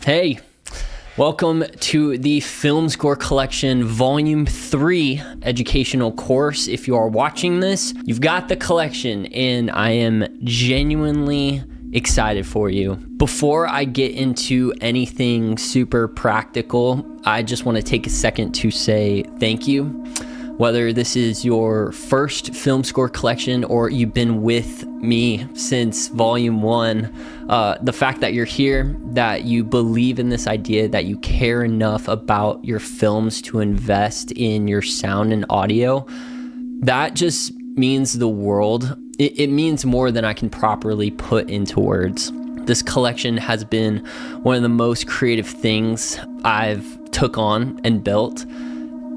Hey, welcome to the Film Score Collection Volume 3 educational course. If you are watching this, you've got the collection, and I am genuinely excited for you. Before I get into anything super practical, I just want to take a second to say thank you. Whether this is your first Film Score collection or you've been with me since Volume 1, the fact that you're here, that you believe in this idea, that you care enough about your films to invest in your sound and audio, that just means the world. It means more than I can properly put into words. This collection has been one of the most creative things I've took on and built.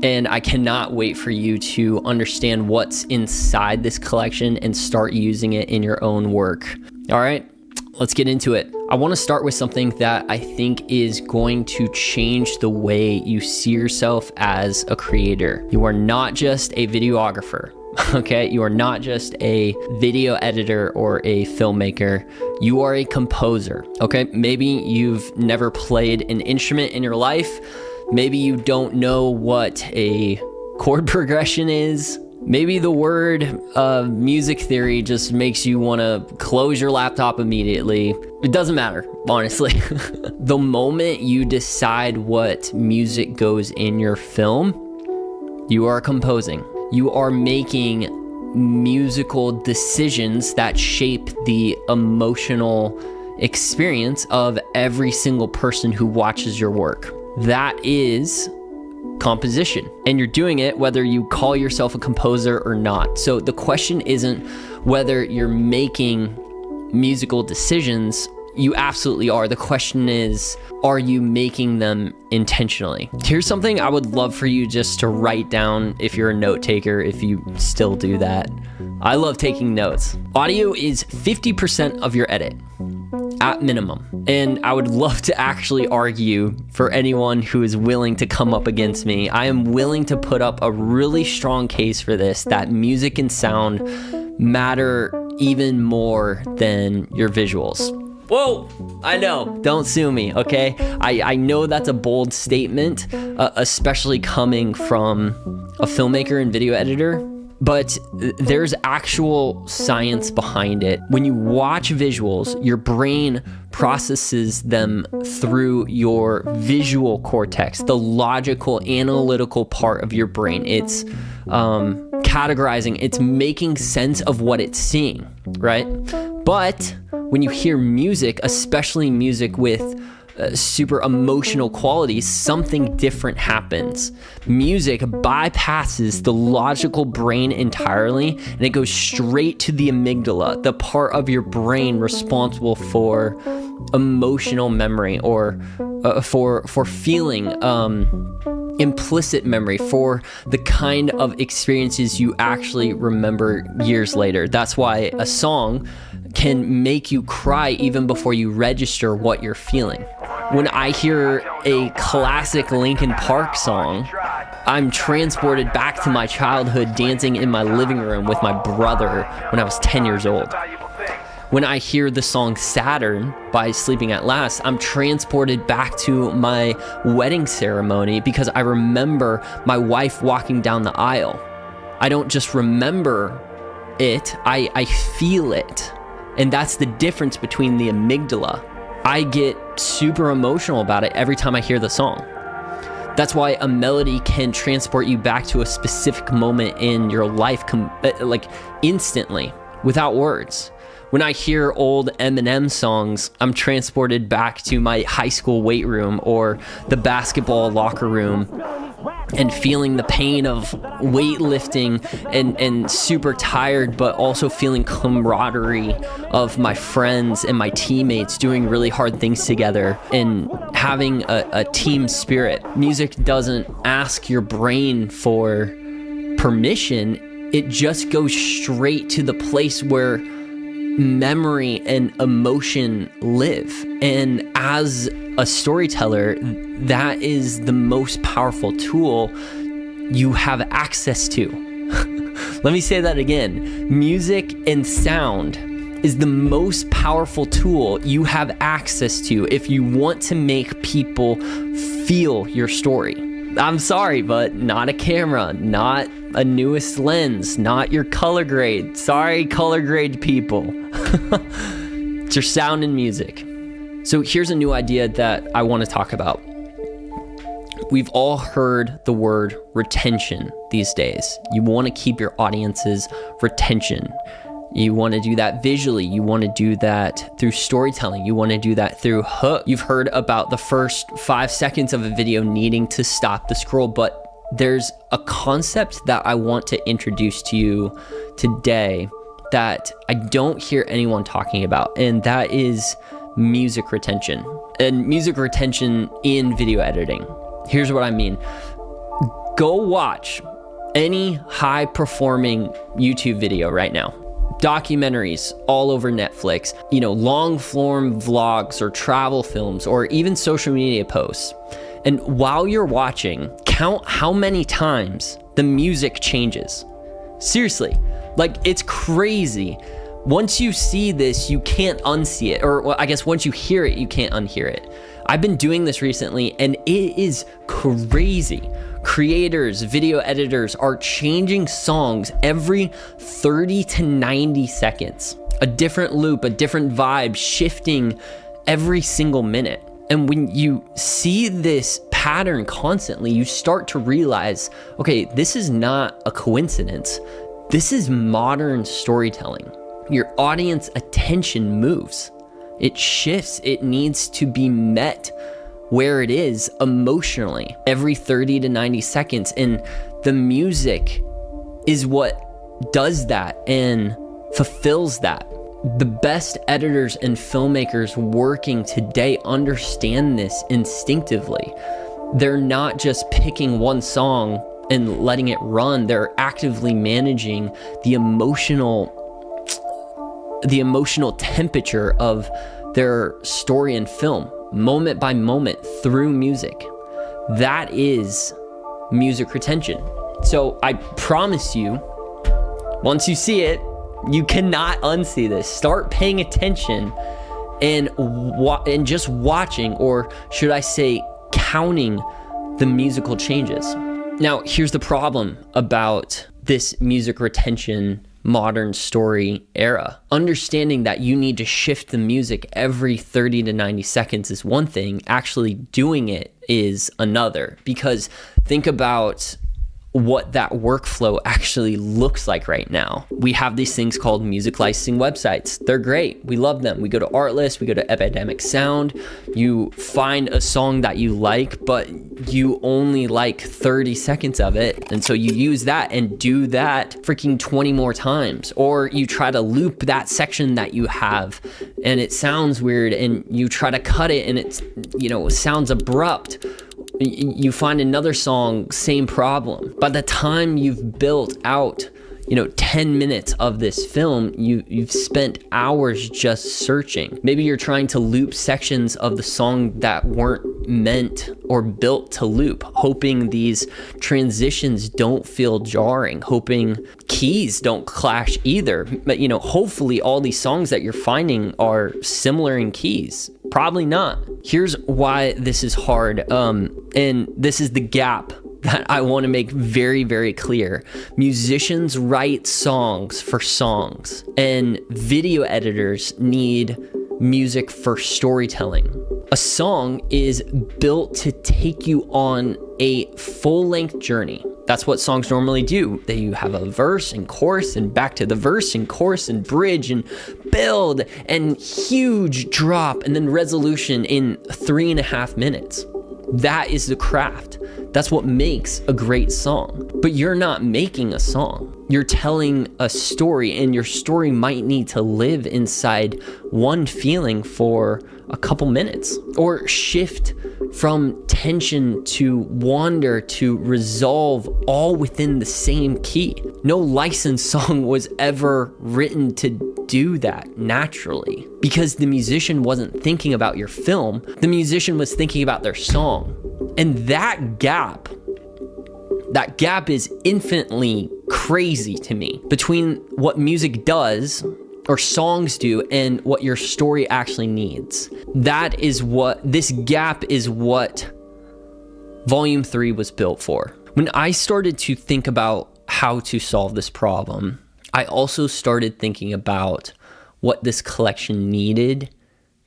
And I cannot wait for you to understand what's inside this collection and start using it in your own work. All right, let's get into it. I want to start with something that I think is going to change the way you see yourself as a creator. You are not just a videographer, okay? You are not just a video editor or a filmmaker. You are a composer, okay? Maybe you've never played an instrument in your life. Maybe you don't know what a chord progression is. Maybe the word music theory just makes you want to close your laptop immediately. It doesn't matter, honestly. The moment you decide what music goes in your film, you are composing. You are making musical decisions that shape the emotional experience of every single person who watches your work. That is composition, and you're doing it whether you call yourself a composer or not. So the question isn't whether you're making musical decisions. You absolutely are. The question is, are you making them intentionally? Here's something I would love for you just to write down if you're a note taker, if you still do that. I love taking notes. Audio is 50% of your edit, at minimum. And I would love to actually argue for anyone who is willing to come up against me. I am willing to put up a really strong case for this, that music and sound matter even more than your visuals. Whoa, I know, don't sue me, okay? I know that's a bold statement, especially coming from a filmmaker and video editor, but there's actual science behind it. When you watch visuals, your brain processes them through your visual cortex, the logical, analytical part of your brain. It's categorizing, it's making sense of what it's seeing, right? But when you hear music, especially music with super emotional qualities, something different happens. Music bypasses the logical brain entirely, and it goes straight to the amygdala, the part of your brain responsible for emotional memory, or for feeling, implicit memory, for the kind of experiences you actually remember years later. That's why a song can make you cry even before you register what you're feeling. When I hear a classic Linkin Park song, I'm transported back to my childhood dancing in my living room with my brother when I was 10 years old. When I hear the song Saturn by Sleeping at Last, I'm transported back to my wedding ceremony because I remember my wife walking down the aisle. I don't just remember it, I feel it. And that's the difference between the amygdala. I get super emotional about it every time I hear the song. That's why a melody can transport you back to a specific moment in your life, like instantly, without words. When I hear old Eminem songs, I'm transported back to my high school weight room or the basketball locker room and feeling the pain of weightlifting and super tired, but also feeling camaraderie of my friends and my teammates doing really hard things together and having a team spirit. Music doesn't ask your brain for permission. It just goes straight to the place where memory and emotion live. And as a storyteller, that is the most powerful tool you have access to. Let me say that again. Music and sound is the most powerful tool you have access to if you want to make people feel your story. I'm sorry, but not a camera, not a newest lens, not your color grade. Sorry, color grade people. It's your sound and music. So here's a new idea that I want to talk about. We've all heard the word retention these days. You want to keep your audience's retention. You want to do that visually. You want to do that through storytelling. You want to do that through hook. You've heard about the first 5 seconds of a video needing to stop the scroll, but there's a concept that I want to introduce to you today that I don't hear anyone talking about, and that is music retention. And music retention in video editing. Here's what I mean. Go watch any high-performing YouTube video right now. Documentaries all over Netflix, long form vlogs or travel films or even social media posts. And while you're watching, count how many times the music changes. Seriously, it's crazy. Once you see this, you can't unsee it. Or I guess once you hear it, you can't unhear it. I've been doing this recently and it is crazy. Creators, video editors are changing songs every 30 to 90 seconds. A different loop, a different vibe, shifting every single minute. And when you see this pattern constantly, you start to realize, okay, this is not a coincidence. This is modern storytelling. Your audience attention moves. It shifts. It needs to be met where it is emotionally every 30 to 90 seconds. And the music is what does that and fulfills that. The best editors and filmmakers working today understand this instinctively. They're not just picking one song and letting it run. They're actively managing the emotional temperature of their story and film, moment by moment through music. That is music retention. So I promise you, once you see it, you cannot unsee this. Start paying attention and just watching, or should I say counting the musical changes. Now, here's the problem about this music retention modern story era. Understanding that you need to shift the music every 30 to 90 seconds is one thing. Actually doing it is another. Because think about what that workflow actually looks like right now. We have these things called music licensing websites. They're great. We love them. We go to Artlist, we go to Epidemic Sound. You find a song that you like, but you only like 30 seconds of it. And so you use that and do that freaking 20 more times. Or you try to loop that section that you have and it sounds weird and you try to cut it and it's, sounds abrupt. You find another song, same problem. By the time you've built out, 10 minutes of this film, you've spent hours just searching. Maybe you're trying to loop sections of the song that weren't meant or built to loop, hoping these transitions don't feel jarring, hoping keys don't clash either. But, hopefully all these songs that you're finding are similar in keys. Probably not. Here's why this is hard. And this is the gap that I want to make very, very clear. Musicians write songs for songs, and video editors need music for storytelling. A song is built to take you on a full-length journey. That's what songs normally do. You have a verse and chorus and back to the verse and chorus and bridge and build and huge drop and then resolution in 3.5 minutes. That is the craft. That's what makes a great song. But you're not making a song. You're telling a story, and your story might need to live inside one feeling for a couple minutes, or shift from tension to wonder to resolve, all within the same key. No licensed song was ever written to do that naturally, because the musician wasn't thinking about your film. The musician was thinking about their song. And that gap is infinitely crazy to me between what music does or songs do, and what your story actually needs. That is what this gap is, what Volume 3 was built for. When I started to think about how to solve this problem, I also started thinking about what this collection needed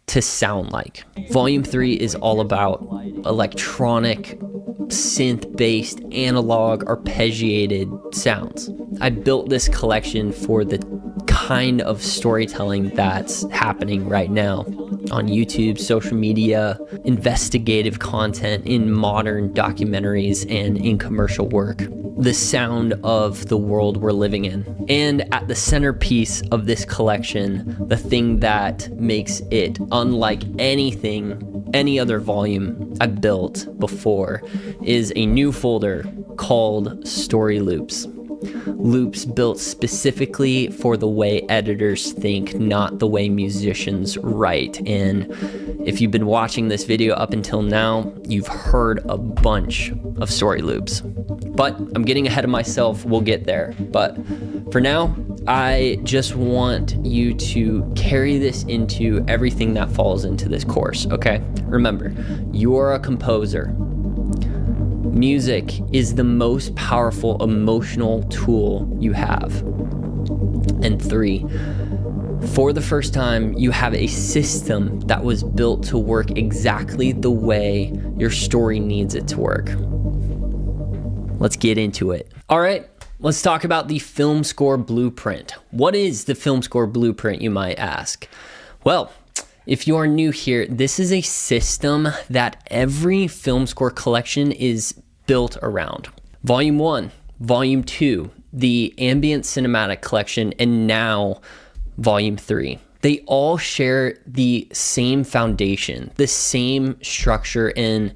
to sound like. Volume 3 is all about electronic, synth-based, analog, arpeggiated sounds. I built this collection for the kind of storytelling that's happening right now on YouTube, social media, investigative content in modern documentaries and in commercial work. The sound of the world we're living in. And at the centerpiece of this collection, the thing that makes it unlike anything, any other volume I've built before, is a new folder called Story Loops. Loops built specifically for the way editors think, not the way musicians write. And if you've been watching this video up until now, you've heard a bunch of story loops. But I'm getting ahead of myself. We'll get there. But for now, I just want you to carry this into everything that falls into this course, okay? Remember, you're a composer. Music is the most powerful emotional tool you have. And 3, for the first time, you have a system that was built to work exactly the way your story needs it to work. Let's get into it. All right, let's talk about the film score blueprint. What is the film score blueprint, you might ask? Well, if you are new here, this is a system that every film score collection is built around. Volume 1, Volume 2, the Ambient Cinematic Collection, and now Volume 3. They all share the same foundation, the same structure, and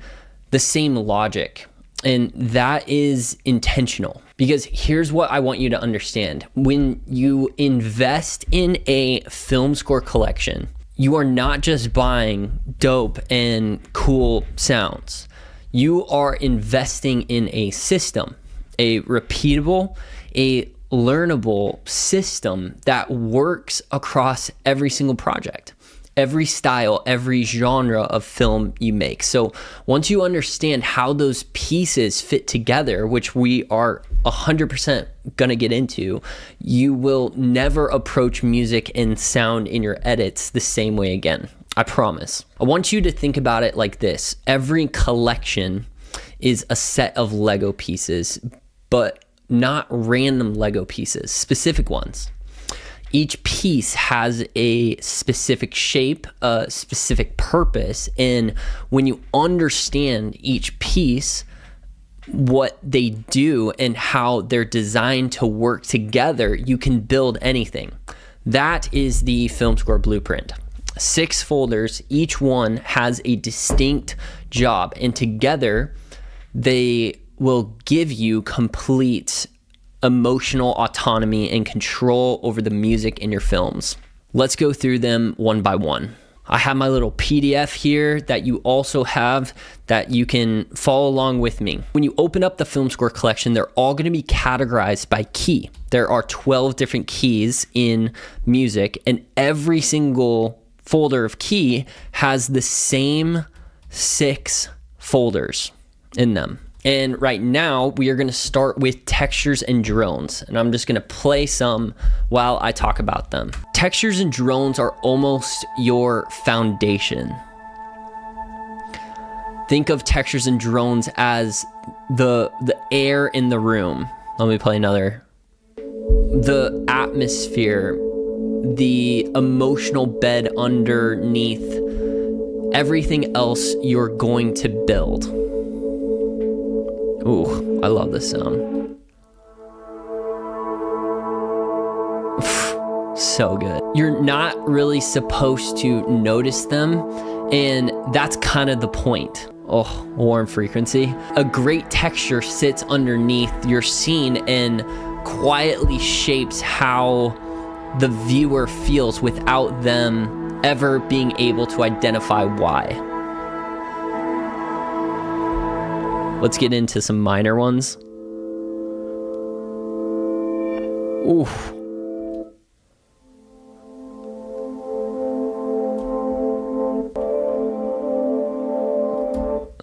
the same logic. And that is intentional. Because here's what I want you to understand. When you invest in a film score collection, you are not just buying dope and cool sounds. You are investing in a system, a repeatable, a learnable system that works across every single project, every style, every genre of film you make. So once you understand how those pieces fit together, which we are 100% gonna get into, you will never approach music and sound in your edits the same way again. I promise. I want you to think about it like this. Every collection is a set of Lego pieces, but not random Lego pieces, specific ones. Each piece has a specific shape, a specific purpose, and when you understand each piece, what they do and how they're designed to work together, you can build anything. That is the film score blueprint. 6 folders, each one has a distinct job, and together they will give you complete emotional autonomy and control over the music in your films. Let's go through them one by one. I have my little PDF here that you also have that you can follow along with me. When you open up the film score collection, they're all going to be categorized by key. There are 12 different keys in music, and every single folder of key has the same 6 folders in them. And right now we are going to start with textures and drones, and I'm just going to play some while I talk about them. Textures and drones are almost your foundation. Think of textures and drones as the air in the room. Let me play another. The atmosphere, the emotional bed underneath everything else you're going to build. Ooh, I love this sound. So good. You're not really supposed to notice them, and that's kind of the point. Oh, warm frequency. A great texture sits underneath your scene and quietly shapes how the viewer feels without them ever being able to identify why. Let's get into some minor ones. Oof.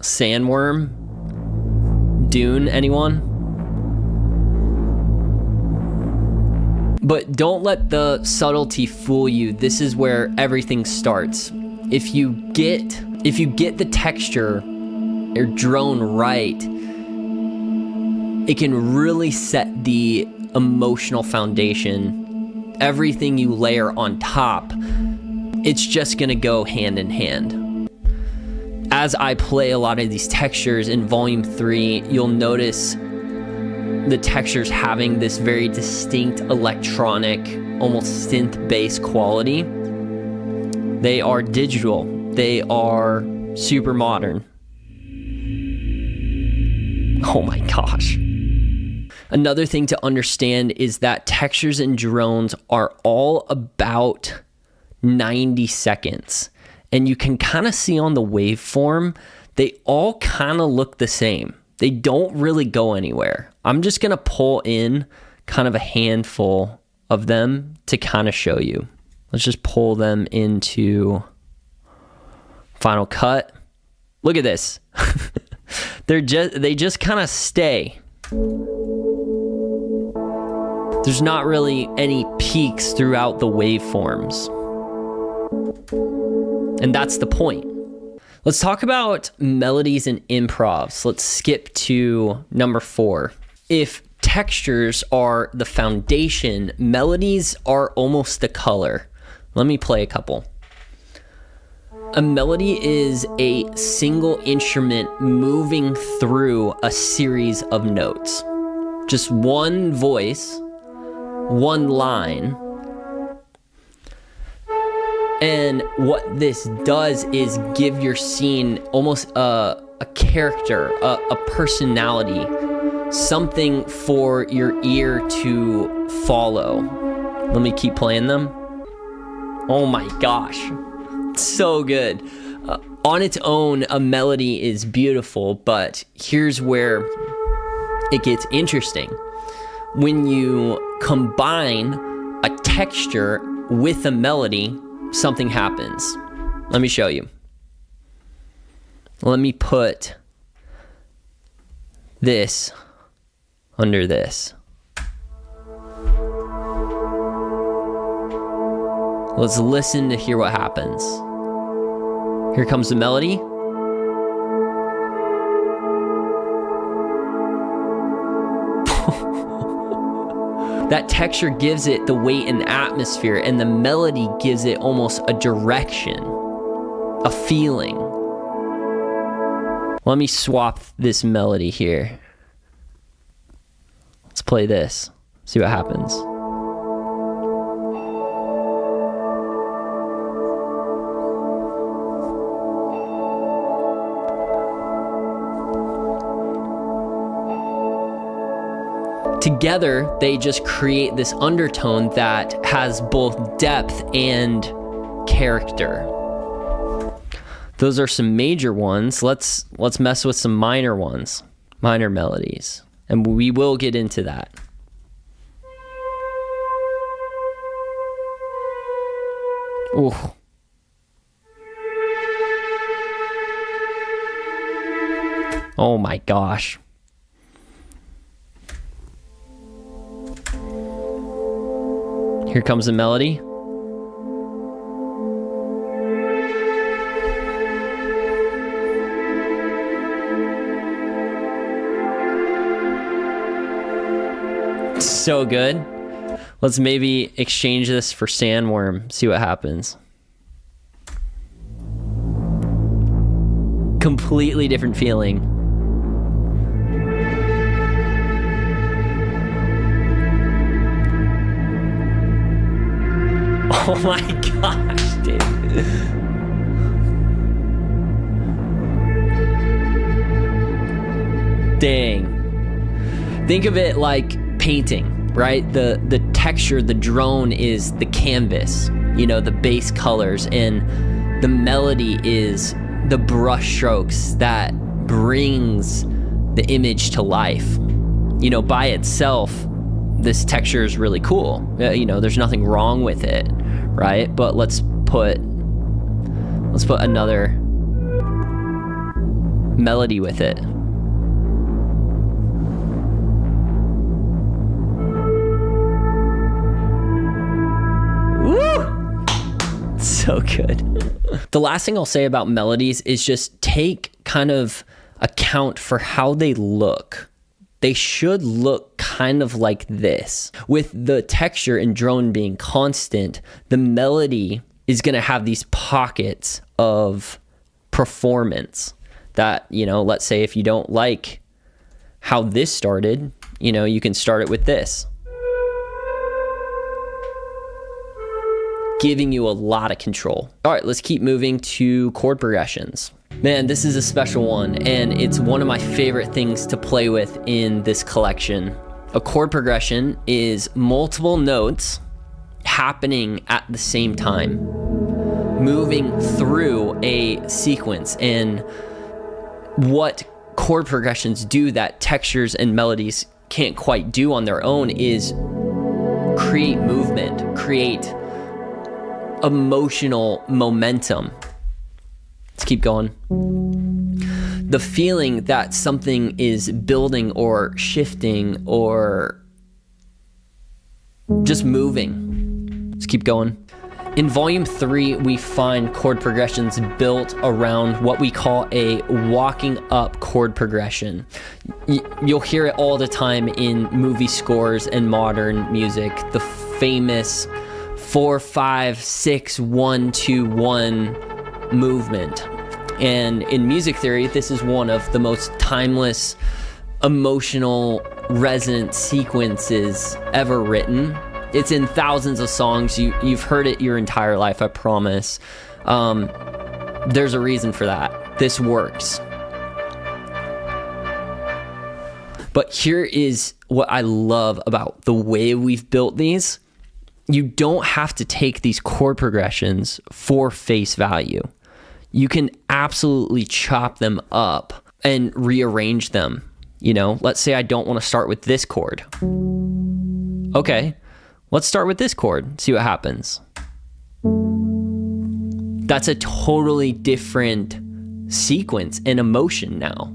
Sandworm? Dune, anyone? But don't let the subtlety fool you. This is where everything starts. If you get the texture or drone right, it can really set the emotional foundation. Everything you layer on top, it's just gonna go hand in hand. As I play a lot of these textures in Volume 3, you'll notice the textures having this very distinct electronic, almost synth-based quality. They are digital. They are super modern. Oh my gosh. Another thing to understand is that textures in drones are all about 90 seconds. And you can kind of see on the waveform, they all kind of look the same. They don't really go anywhere. I'm just going to pull in kind of a handful of them to kind of show you. Let's just pull them into Final Cut. Look at this. They just kind of stay. There's not really any peaks throughout the waveforms. And that's the point. Let's talk about melodies and improvs. Let's skip to number 4. If textures are the foundation, melodies are almost the color. Let me play a couple. A melody is a single instrument moving through a series of notes. Just one voice, one line. And what this does is give your scene almost a character, a personality, something for your ear to follow. Let me keep playing them. Oh my gosh, so good. On its own, a melody is beautiful, but here's where it gets interesting. When you combine a texture with a melody, something happens. Let me show you. Let me put this under this. Let's listen to hear what happens. Here comes the melody. That texture gives it the weight and atmosphere, and the melody gives it almost a direction, a feeling. Let me swap this melody here. Let's play this, see what happens. Together, they just create this undertone that has both depth and character. Those are some major ones. Let's mess with some minor ones, minor melodies, and we will get into that. Ooh. Oh my gosh. Here comes the melody. So good. Let's maybe exchange this for Sandworm, see what happens. Completely different feeling. Oh my gosh, dude. Dang. Think of it like painting, right? The texture, the drone is the canvas, you know, the base colors, and the melody is the brush strokes that brings the image to life. You know, by itself, this texture is really cool. You know, there's nothing wrong with it, right? But let's put another. melody with it. Woo! So good. The last thing I'll say about melodies is just take kind of account for how they look. They should look kind of like this. With the texture and drone being constant, the melody is going to have these pockets of performance that, let's say if you don't like how this started, you can start it with this, giving you a lot of control. All right, let's keep moving to chord progressions. Man, this is a special one, and it's one of my favorite things to play with in this collection. A chord progression is multiple notes happening at the same time, moving through a sequence. And what chord progressions do that textures and melodies can't quite do on their own is create movement, create emotional momentum. Let's keep going. The feeling that something is building or shifting or just moving. Let's keep going. In volume 3, we find chord progressions built around what we call a walking up chord progression. You'll hear it all the time in movie scores and modern music, the famous 4, 5, 6, 1, 2, 1 movement. And in music theory, this is one of the most timeless, emotional, resonant sequences ever written. It's in thousands of songs. You've heard it your entire life, I promise. There's a reason for that. This works. But here is what I love about the way we've built these. You don't have to take these chord progressions for face value. You can absolutely chop them up and rearrange them. Let's say I don't want to start with this chord. Okay, let's start with this chord, see what happens. That's a totally different sequence and emotion now.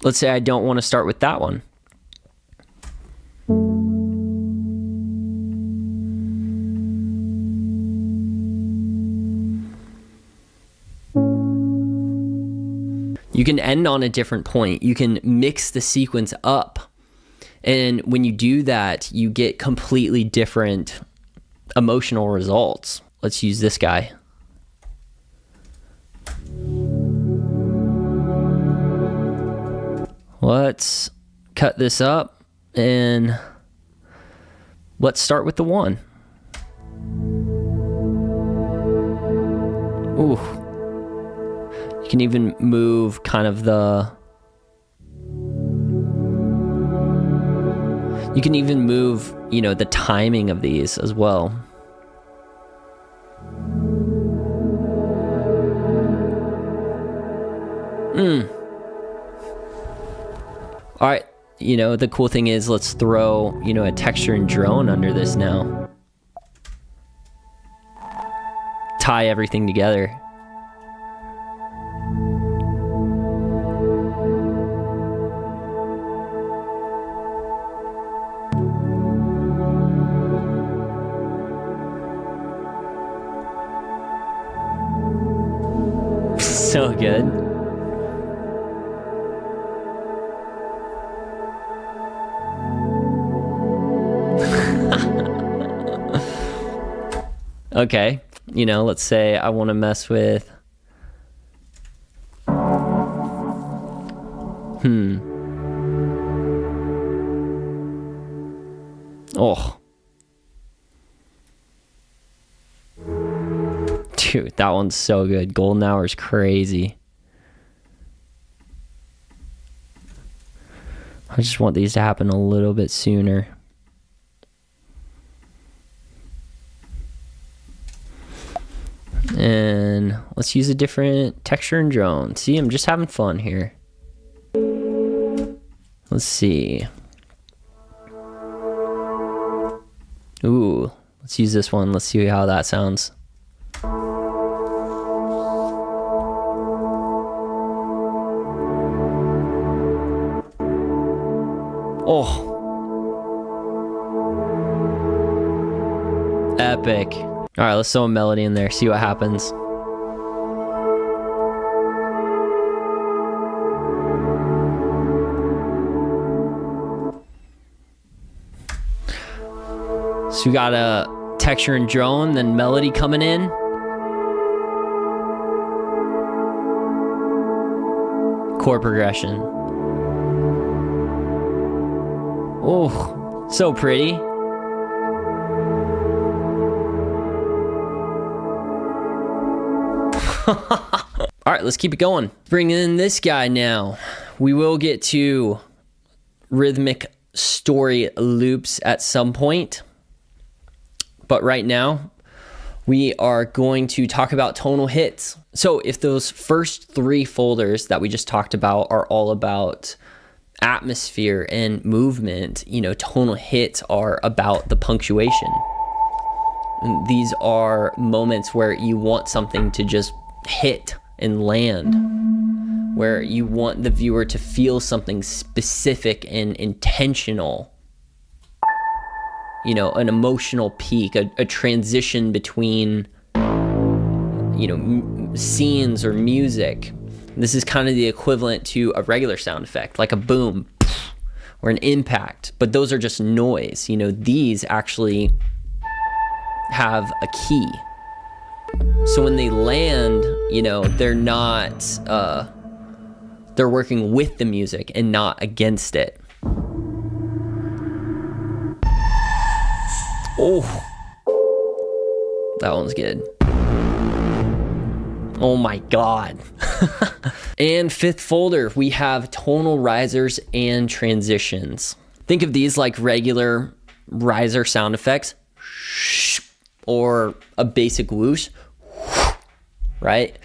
Let's say I don't want to start with that one. You can end on a different point. You can mix the sequence up. And when you do that, you get completely different emotional results. Let's use this guy. Let's cut this up and let's start with the 1. Ooh. You can even move kind of you can even move, the timing of these as well. All right, the cool thing is let's throw, a texture and drone under this now. Tie everything together. So good. Okay, let's say I want to mess with Oh. Dude, that one's so good. Golden Hour is crazy. I just want these to happen a little bit sooner. And let's use a different texture and drone. See, I'm just having fun here. Let's see. Ooh, let's use this one. Let's see how that sounds. Oh. Epic. All right, let's throw a melody in there, see what happens. So we got a texture and drone, then melody coming in. Chord progression. Oh, so pretty. All right, let's keep it going. Bring in this guy now. We will get to rhythmic story loops at some point. But right now, we are going to talk about tonal hits. So if those first three folders that we just talked about are all about atmosphere and movement, you know, tonal hits are about the punctuation. And these are moments where you want something to just hit and land, where you want the viewer to feel something specific and intentional. You know, an emotional peak, a transition between, you know, scenes or music. This is kind of the equivalent to a regular sound effect, like a boom or an impact, but those are just noise. You know, these actually have a key. So when they land, you know, they're not, they're working with the music and not against it. Oh, that one's good. Oh my God. And fifth folder, we have tonal risers and transitions. Think of these like regular riser sound effects or a basic whoosh, right?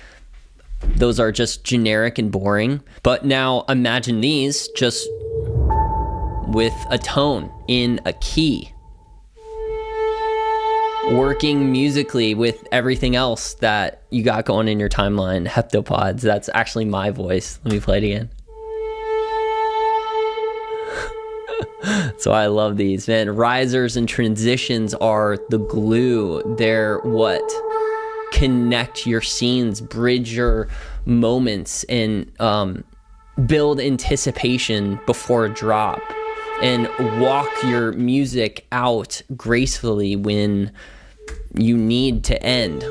Those are just generic and boring. But now imagine these just with a tone in a key, working musically with everything else that you got going in your timeline. Heptapods, that's actually my voice. Let me play it again. So I love these, man. Risers and transitions are the glue. They're what connect your scenes, bridge your moments, and build anticipation before a drop, and walk your music out gracefully when you need to end.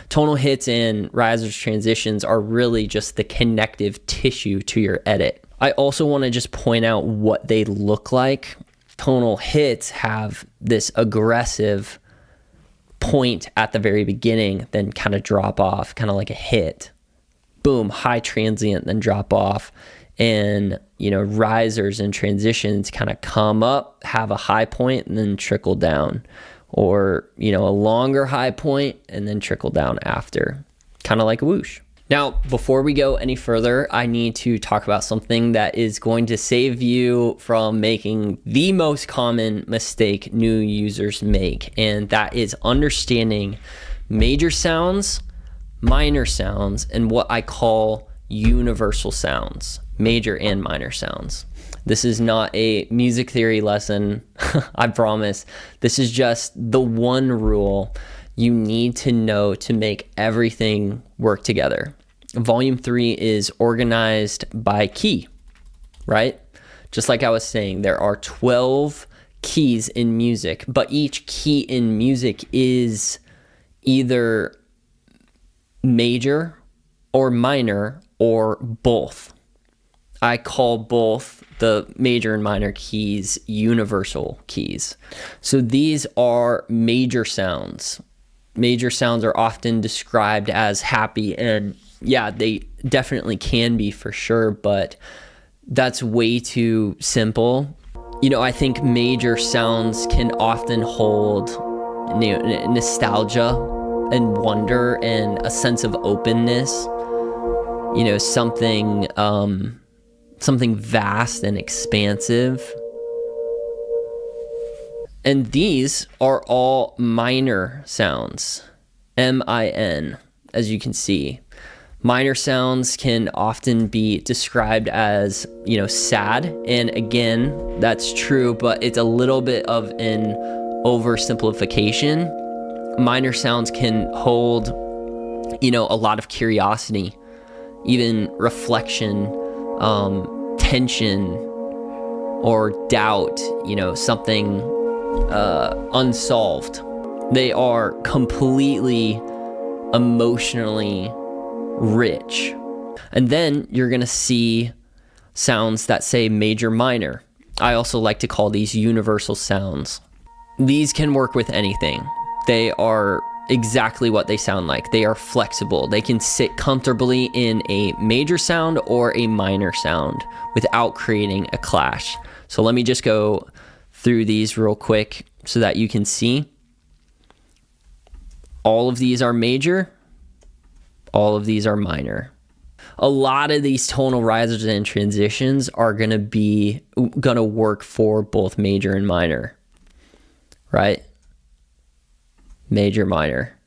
Tonal hits and risers transitions are really just the connective tissue to your edit. I also want to just point out what they look like. Tonal hits have this aggressive point at the very beginning, then kind of drop off, kind of like a hit. Boom, high transient, then drop off. And, you know, risers and transitions kind of come up, have a high point, and then trickle down. Or, you know, a longer high point and then trickle down after. Kind of like a whoosh. Now, before we go any further, I need to talk about something that is going to save you from making the most common mistake new users make, and that is understanding major sounds, minor sounds, and what I call universal sounds, major and minor sounds. This is not a music theory lesson, I promise. This is just the one rule you need to know to make everything work together. Volume 3 is organized by key, right? Just like I was saying, there are 12 keys in music, but each key in music is either major or minor or both. I call both the major and minor keys universal keys. So these are major sounds. Major sounds are often described as happy, and yeah, they definitely can be for sure, but that's way too simple. You know, I think major sounds can often hold, you know, nostalgia and wonder and a sense of openness. You know, something vast and expansive. And these are all minor sounds, M-I-N, as you can see. Minor sounds can often be described as, sad. And again, that's true, but it's a little bit of an oversimplification. Minor sounds can hold, a lot of curiosity, even reflection, tension, or doubt, something unsolved. They are completely emotionally rich. And then you're going to see sounds that say major, minor. I also like to call these universal sounds. These can work with anything. They are exactly what they sound like. They are flexible. They can sit comfortably in a major sound or a minor sound without creating a clash. So let me just go through these real quick so that you can see. All of these are major. All of these are minor. A lot of these tonal risers and transitions are gonna work for both major and minor, right? Major, minor.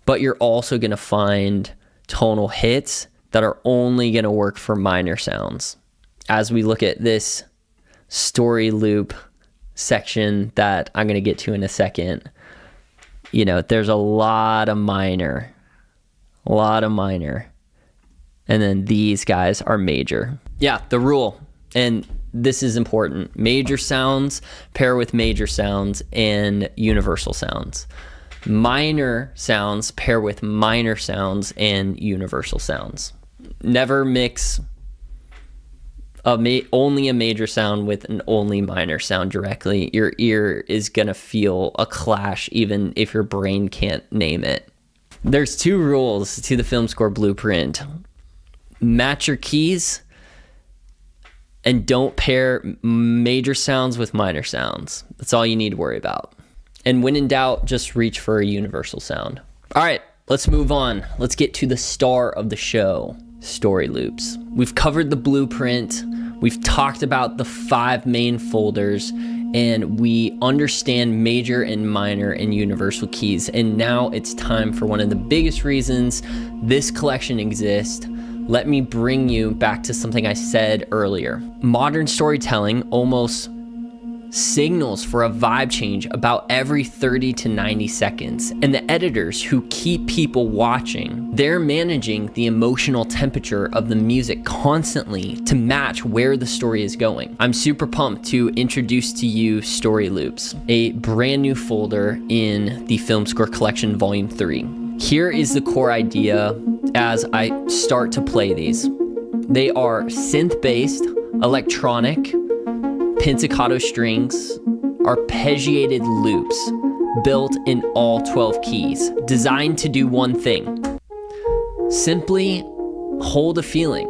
But you're also gonna find tonal hits that are only gonna work for minor sounds. As we look at this story loop section that I'm gonna get to in a second, there's a lot of minor. And then these guys are major. Yeah, the rule, and this is important. Major sounds pair with major sounds and universal sounds. Minor sounds pair with minor sounds and universal sounds. Never mix only a major sound with an only minor sound directly. Your ear is gonna feel a clash even if your brain can't name it. There's 2 rules to the film score blueprint. Match your keys and don't pair major sounds with minor sounds. That's all you need to worry about. And when in doubt, just reach for a universal sound. All right, let's move on. Let's get to the star of the show, story loops. We've covered the blueprint. We've talked about the 5 main folders, and we understand major and minor and universal keys. And now it's time for one of the biggest reasons this collection exists. Let me bring you back to something I said earlier. Modern storytelling almost signals for a vibe change about every 30 to 90 seconds. And the editors who keep people watching, they're managing the emotional temperature of the music constantly to match where the story is going. I'm super pumped to introduce to you Story Loops, a brand new folder in the Film Score Collection Volume 3. Here is the core idea as I start to play these. They are synth-based, electronic, pizzicato strings, arpeggiated loops built in all 12 keys, designed to do one thing. Simply hold a feeling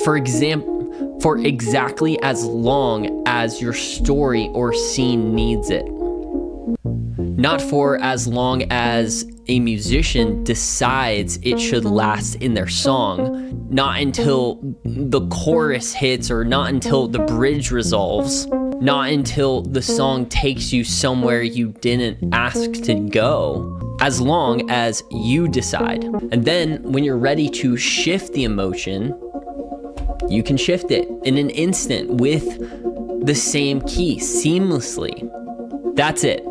for exactly as long as your story or scene needs it. Not for as long as a musician decides it should last in their song, not until the chorus hits or not until the bridge resolves, not until the song takes you somewhere you didn't ask to go, as long as you decide. And then when you're ready to shift the emotion, you can shift it in an instant with the same key seamlessly. That's it.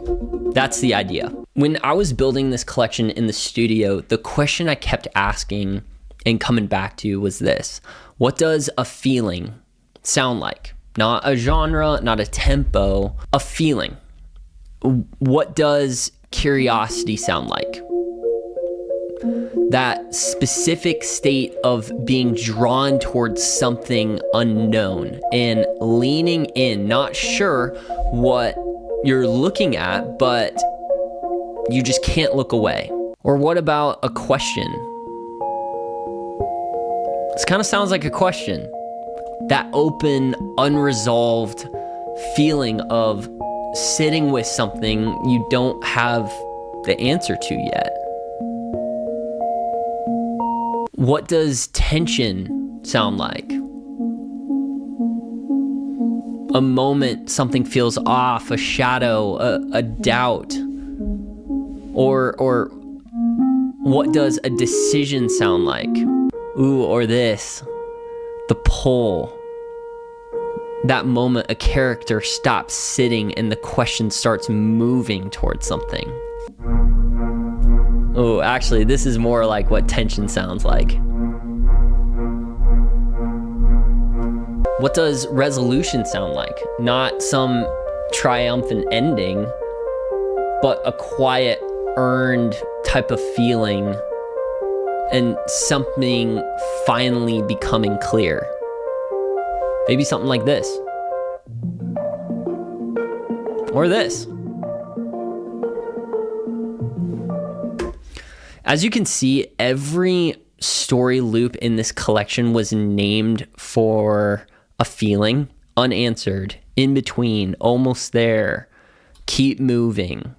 That's the idea. When I was building this collection in the studio, the question I kept asking and coming back to was this: what does a feeling sound like? Not a genre, not a tempo, a feeling. What does curiosity sound like? That specific state of being drawn towards something unknown and leaning in, not sure what you're looking at, but you just can't look away. Or what about a question? This kind of sounds like a question. That open, unresolved feeling of sitting with something you don't have the answer to yet. What does tension sound like? A moment something feels off, a shadow, a doubt. Or what does a decision sound like? Ooh, or this. The pull. That moment a character stops sitting and the question starts moving towards something. Oh, actually, this is more like what tension sounds like. What does resolution sound like? Not some triumphant ending, but a quiet, earned type of feeling and something finally becoming clear. Maybe something like this. Or this. As you can see, every story loop in this collection was named for a feeling. Unanswered, in between, almost there, keep moving,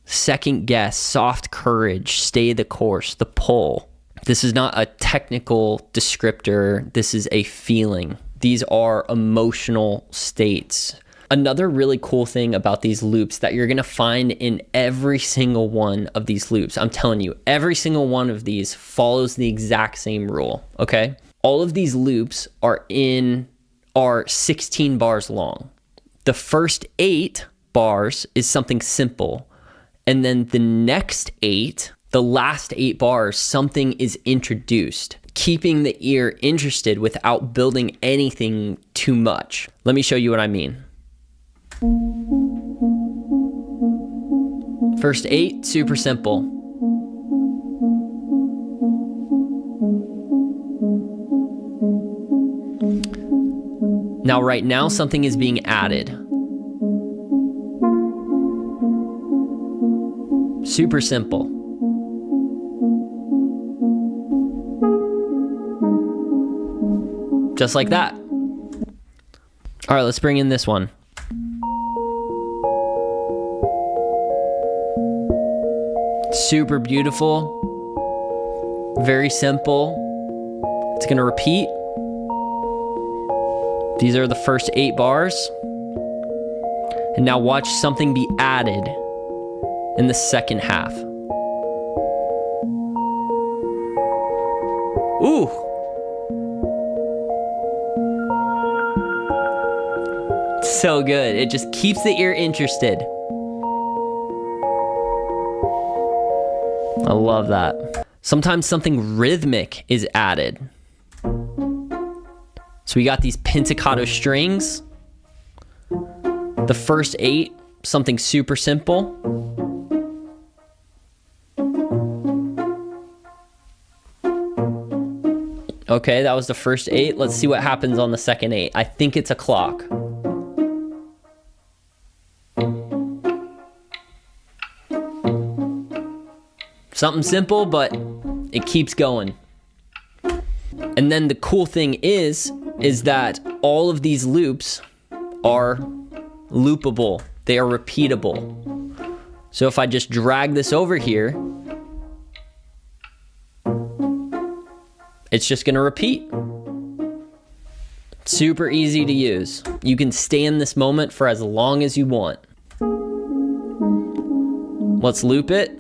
second guess, soft courage, stay the course, the pull. This is not a technical descriptor. This is a feeling. These are emotional states. Another really cool thing about these loops that you're gonna find in every single one of these loops, I'm telling you, every single one of these follows the exact same rule, okay? All of these loops are 16 bars long. The first 8 bars is something simple. And then the next 8, the last 8 bars, something is introduced, keeping the ear interested without building anything too much. Let me show you what I mean. First 8, super simple. Now, right now, something is being added. Super simple. Just like that. All right, let's bring in this one. Super beautiful. Very simple. It's gonna repeat. These are the first 8 bars. And now watch something be added in the second half. Ooh. So good. It just keeps the ear interested. I love that. Sometimes something rhythmic is added. So we got these pizzicato strings. The first 8, something super simple. Okay, that was the first 8. Let's see what happens on the second 8. I think it's a clock. Something simple, but it keeps going. And then the cool thing is that all of these loops are loopable. They are repeatable. So if I just drag this over here, it's just gonna repeat. Super easy to use. You can stay in this moment for as long as you want. Let's loop it.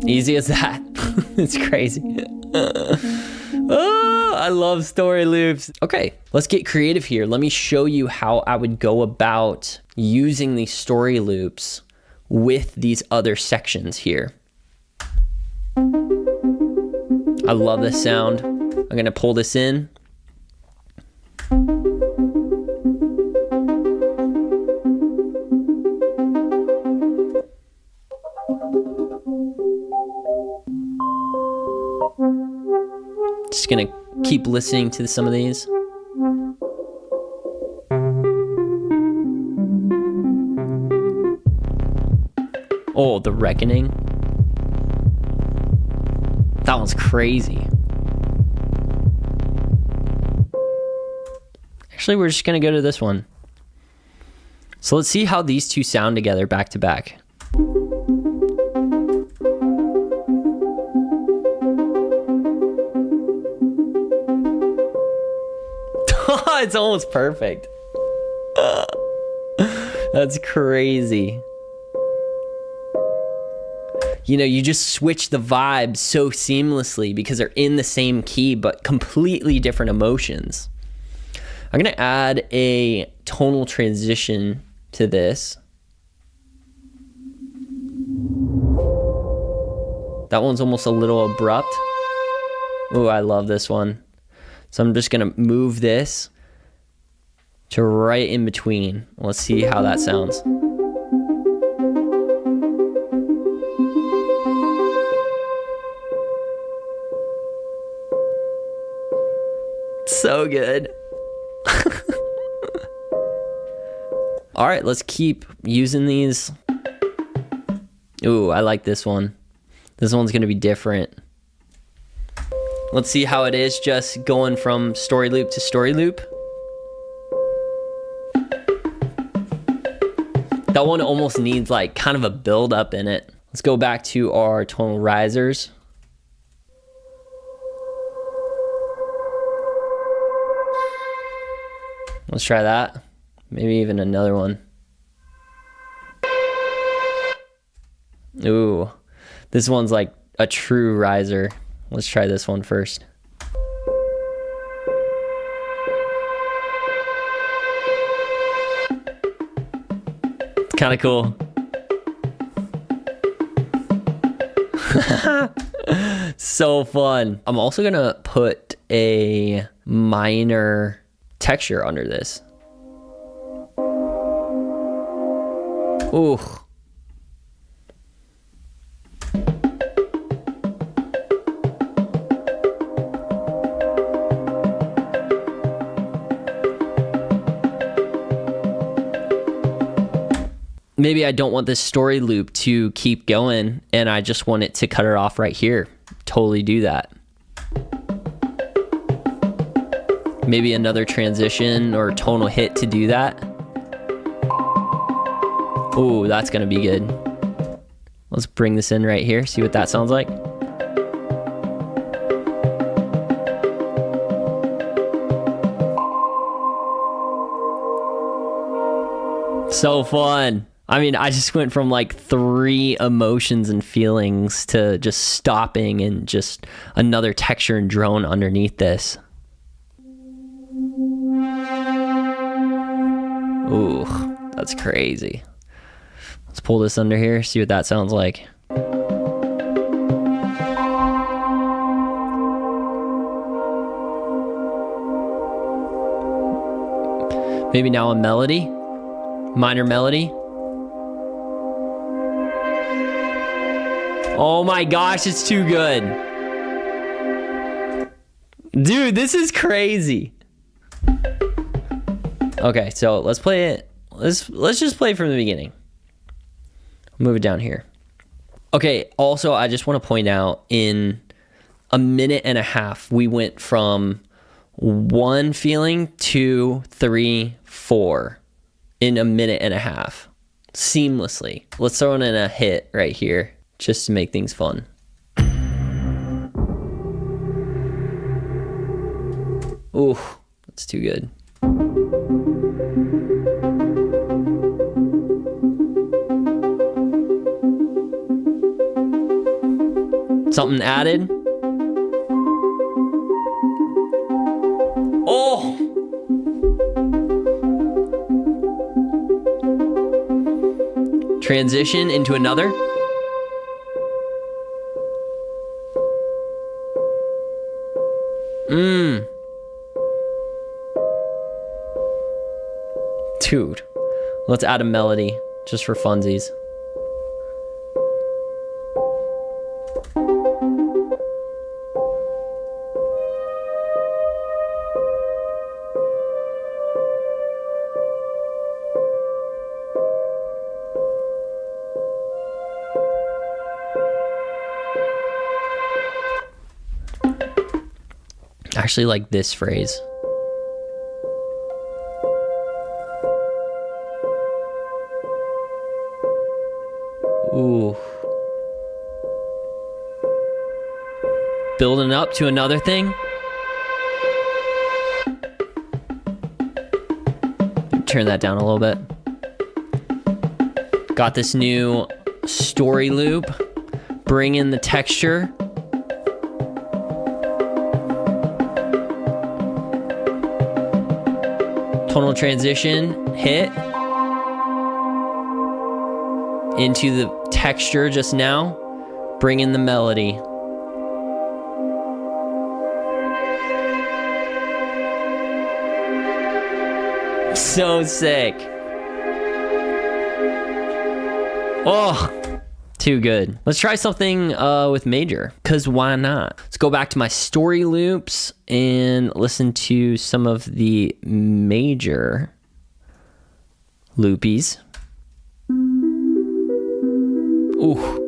Easy as that. It's crazy. Oh, I love story loops. Okay, let's get creative here. Let me show you how I would go about using these story loops with these other sections here. I love this sound. I'm gonna pull this in. Just gonna keep listening to some of these. Oh, The Reckoning. That one's crazy. Actually, we're just gonna go to this one. So let's see how these two sound together back to back. It's almost perfect. That's crazy. You know, you just switch the vibes so seamlessly because they're in the same key, but completely different emotions. I'm gonna add a tonal transition to this. That one's almost a little abrupt. Ooh, I love this one. So I'm just gonna move this to right in between. Let's see how that sounds. So good. All right, let's keep using these. Ooh, I like this one. This one's gonna be different. Let's see how it is just going from story loop to story loop. That one almost needs like kind of a build up in it. Let's go back to our tonal risers. Let's try that. Maybe even another one. Ooh, this one's like a true riser. Let's try this one first. It's kind of cool. So fun. I'm also gonna put a minor texture under this. Ooh. Maybe I don't want this story loop to keep going and I just want it to cut it off right here. Totally do that. Maybe another transition or tonal hit to do that. Ooh, that's gonna be good. Let's bring this in right here, see what that sounds like. So fun. I mean, I just went from like 3 emotions and feelings to just stopping and just another texture and drone underneath this. Ooh, that's crazy. Let's pull this under here, see what that sounds like. Maybe now a melody, minor melody. Oh my gosh, it's too good. Dude, this is crazy. Okay, so let's play it. Let's just play from the beginning. Move it down here. Okay, also I just want to point out in a minute and a half, we went from 1 feeling, 2, 3, 4 in a minute and a half seamlessly. Let's throw in a hit right here just to make things fun. Ooh, that's too good. Something added. Oh! Transition into another. Dude, let's add a melody just for funsies. I actually like this phrase. Ooh. Building up to another thing. Turn that down a little bit. Got this new story loop. Bring in the texture. Tonal transition, hit. Into the texture just now. Bring in the melody. So sick. Oh, too good. Let's try something with major, because why not? Let's go back to my story loops and listen to some of the major loopies. Ooh.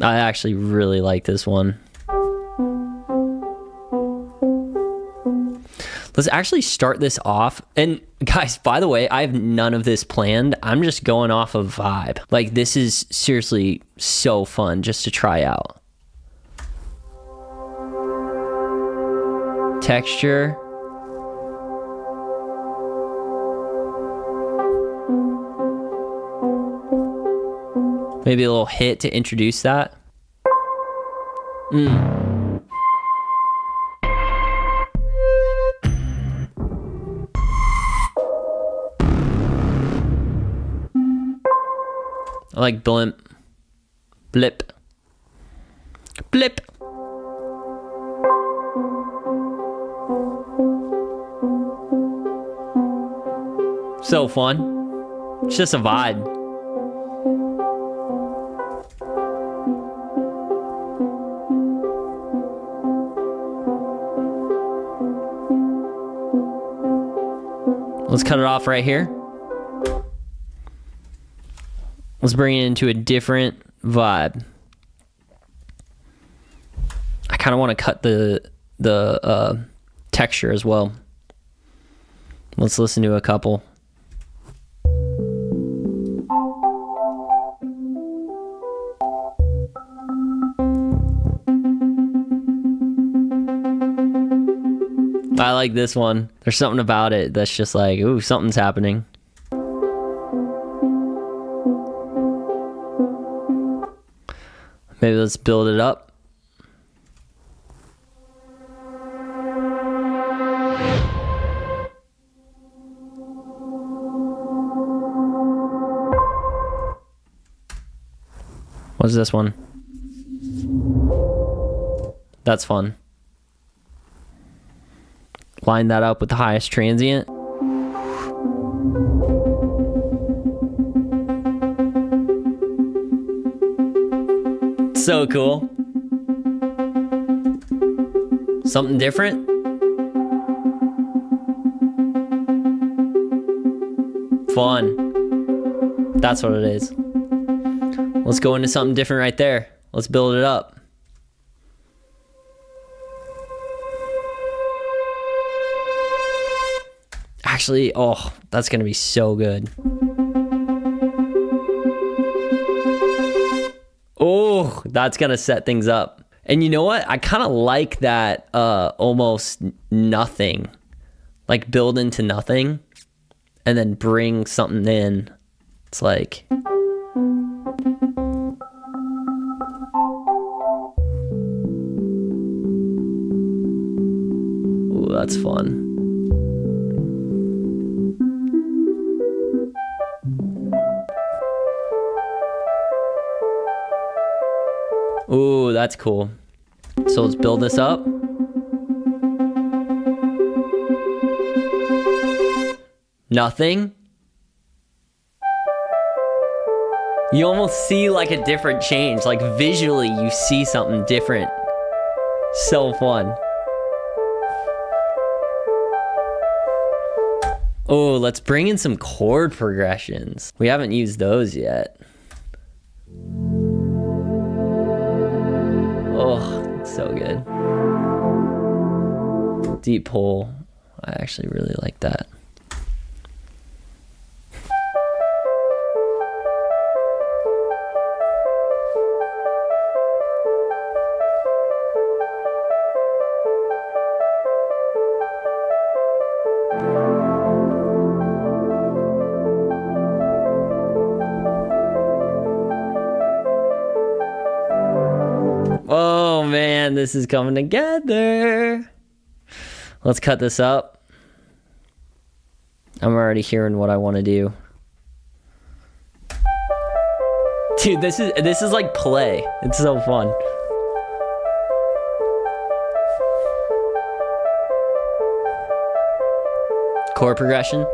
I actually really like this one. Let's actually start this off. And guys, by the way, I have none of this planned. I'm just going off of vibe. Like, this is seriously so fun just to try out. Texture. Maybe a little hit to introduce that. I like blimp. Blip. Blip. So fun. It's just a vibe. Let's cut it off right here. Let's bring it into a different vibe. I kind of want to cut the texture as well. Let's listen to a couple. I like this one. There's something about it that's just like, ooh, something's happening. Maybe let's build it up. What's this one? That's fun. Line that up with the highest transient. So cool. Something different. Fun. That's what it is. Let's go into something different right there. Let's build it up. Actually, oh, that's gonna be so good. Oh, that's gonna set things up. And you know what? I kind of like that almost nothing. Like build into nothing and then bring something in. It's like... Ooh, that's fun. Ooh, that's cool. So let's build this up. Nothing. You almost see like a different change. Like visually, you see something different. So fun. Oh, let's bring in some chord progressions. We haven't used those yet. Oh, it's so good. Deep pull. I actually really like that. Oh man, this is coming together. Let's cut this up. I'm already hearing what I want to do. Dude, this is like play. It's so fun. Chord progression.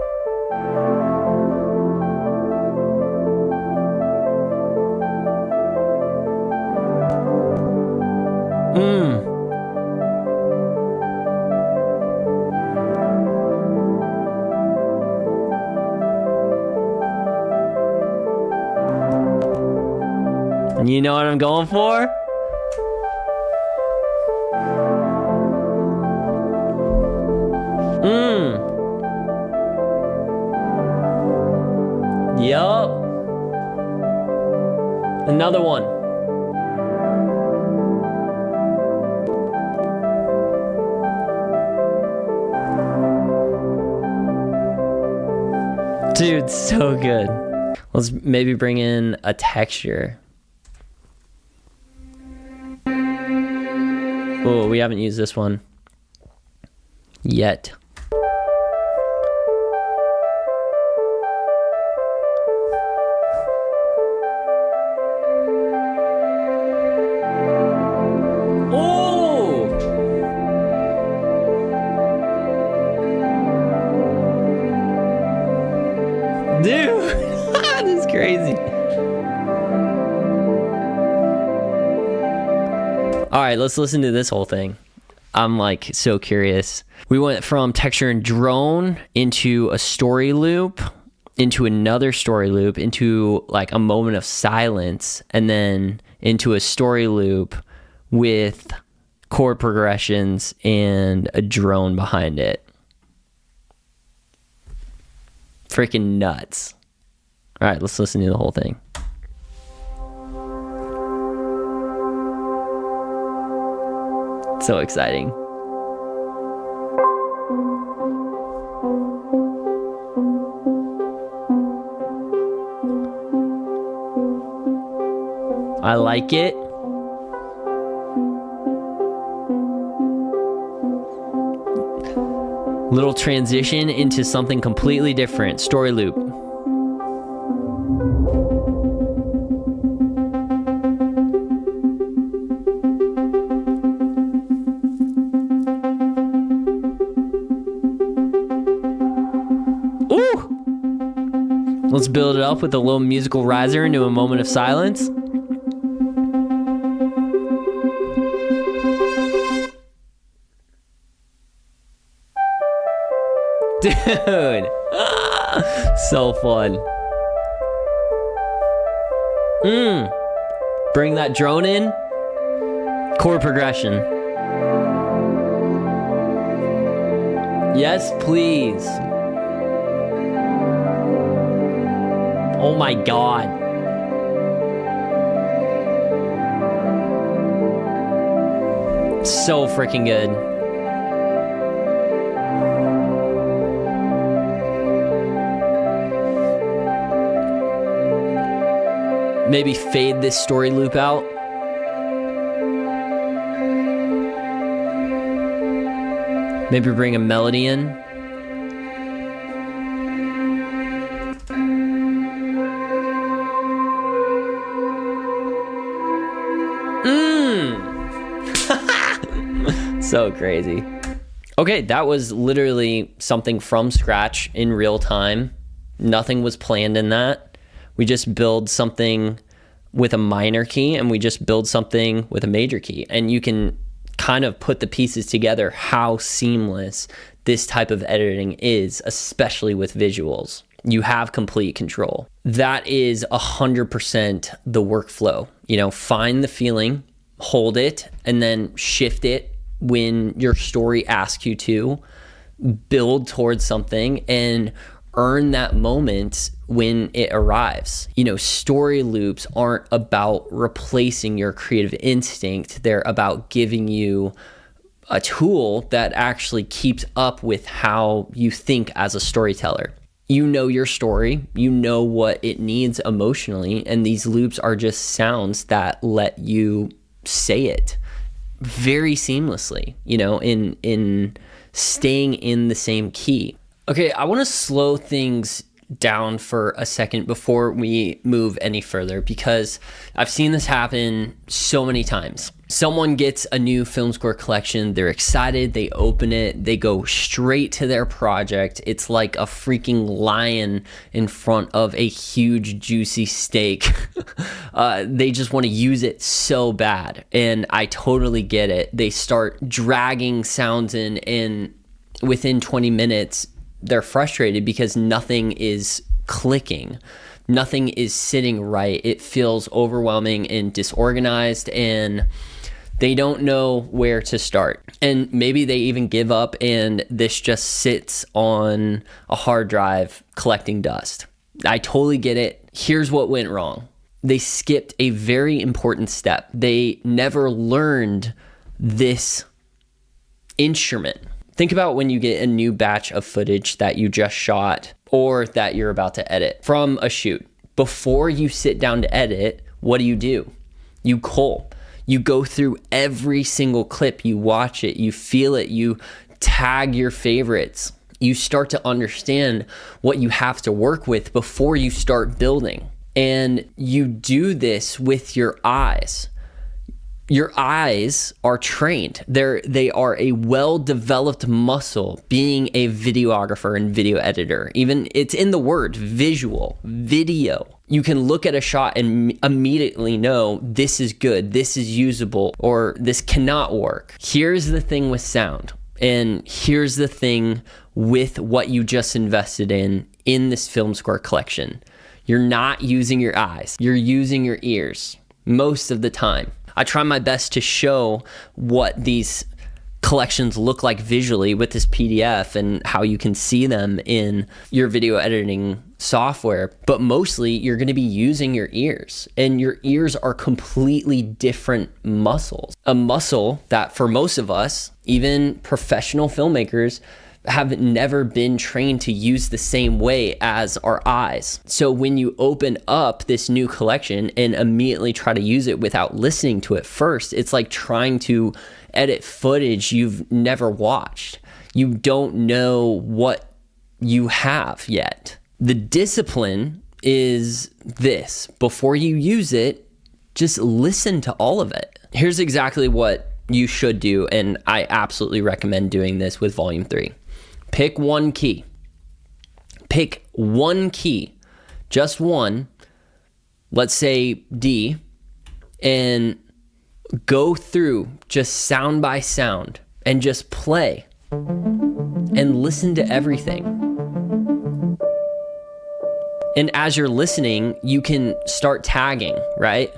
You know what I'm going for? Yup. Another one. Dude, so good. Let's maybe bring in a texture. Oh, we haven't used this one yet. Oh! Dude, this is crazy. All right, let's listen to this whole thing. I'm like so curious. We went from texture and drone into a story loop, into another story loop, into like a moment of silence, and then into a story loop with chord progressions and a drone behind it. Freaking nuts. All right, let's listen to the whole thing. So exciting. I like it. Little transition into something completely different. Story loop. Let's build it up with a little musical riser into a moment of silence. Dude, so fun. Bring that drone in. Chord progression. Yes, please. Oh my God. So freaking good. Maybe fade this story loop out. Maybe bring a melody in. So crazy. Okay, that was literally something from scratch in real time. Nothing was planned in that. We just build something with a minor key and we just build something with a major key. And you can kind of put the pieces together how seamless this type of editing is, especially with visuals. You have complete control. That is 100% the workflow. You know, find the feeling, hold it, and then shift it when your story asks you to, build towards something and earn that moment when it arrives. You know, story loops aren't about replacing your creative instinct. They're about giving you a tool that actually keeps up with how you think as a storyteller. You know your story, you know what it needs emotionally, and these loops are just sounds that let you say it very seamlessly, in staying in the same key. Okay, I want to slow things down for a second before we move any further, because I've seen this happen so many times. Someone gets a new film score collection, they're excited, they open it, they go straight to their project. It's like a freaking lion in front of a huge juicy steak. They just want to use it so bad, and I totally get it. They start dragging sounds in, and within 20 minutes they're frustrated because nothing is clicking. Nothing is sitting right. It feels overwhelming and disorganized, and they don't know where to start. And maybe they even give up, and this just sits on a hard drive collecting dust. I totally get it. Here's what went wrong. They skipped a very important step. They never learned this instrument. Think about when you get a new batch of footage that you just shot or that you're about to edit from a shoot. Before you sit down to edit, what do? You cull. You go through every single clip, you watch it, you feel it, you tag your favorites. You start to understand what you have to work with before you start building. And you do this with your eyes. Your eyes are trained. They are a well-developed muscle being a videographer and video editor. Even it's in the word visual, video. You can look at a shot and immediately know this is good, this is usable, or this cannot work. Here's the thing with sound, and here's the thing with what you just invested in this film score collection. You're not using your eyes, you're using your ears most of the time. I try my best to show what these collections look like visually with this PDF and how you can see them in your video editing software, but mostly you're going to be using your ears, and your ears are completely different muscles. A muscle that for most of us, even professional filmmakers, have never been trained to use the same way as our eyes. So when you open up this new collection and immediately try to use it without listening to it first, it's like trying to edit footage you've never watched. You don't know what you have yet. The discipline is this: before you use it, just listen to all of it. Here's exactly what you should do, and I absolutely recommend doing this with Volume 3. Pick one key. Pick one key, just one, let's say D, and go through just sound by sound and just play and listen to everything. And as you're listening, you can start tagging, right?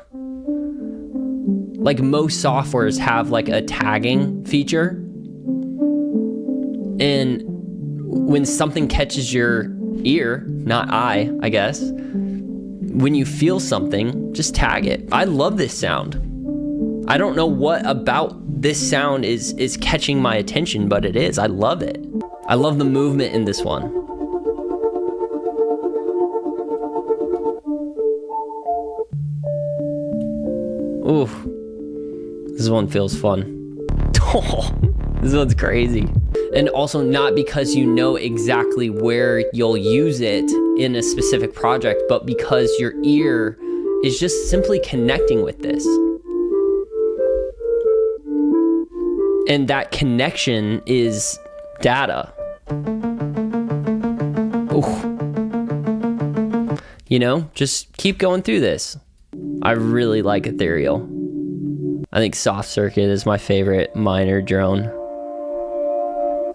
Like most softwares have like a tagging feature. And when something catches your ear, not eye, I guess, when you feel something, just tag it. I love this sound. I don't know what about this sound is catching my attention, but it is. I love it. I love the movement in this one. Ooh, this one feels fun. Oh, this one's crazy. And also not because you know exactly where you'll use it in a specific project, but because your ear is just simply connecting with this. And that connection is data. Ooh. Just keep going through this. I really like Ethereal. I think Soft Circuit is my favorite minor drone.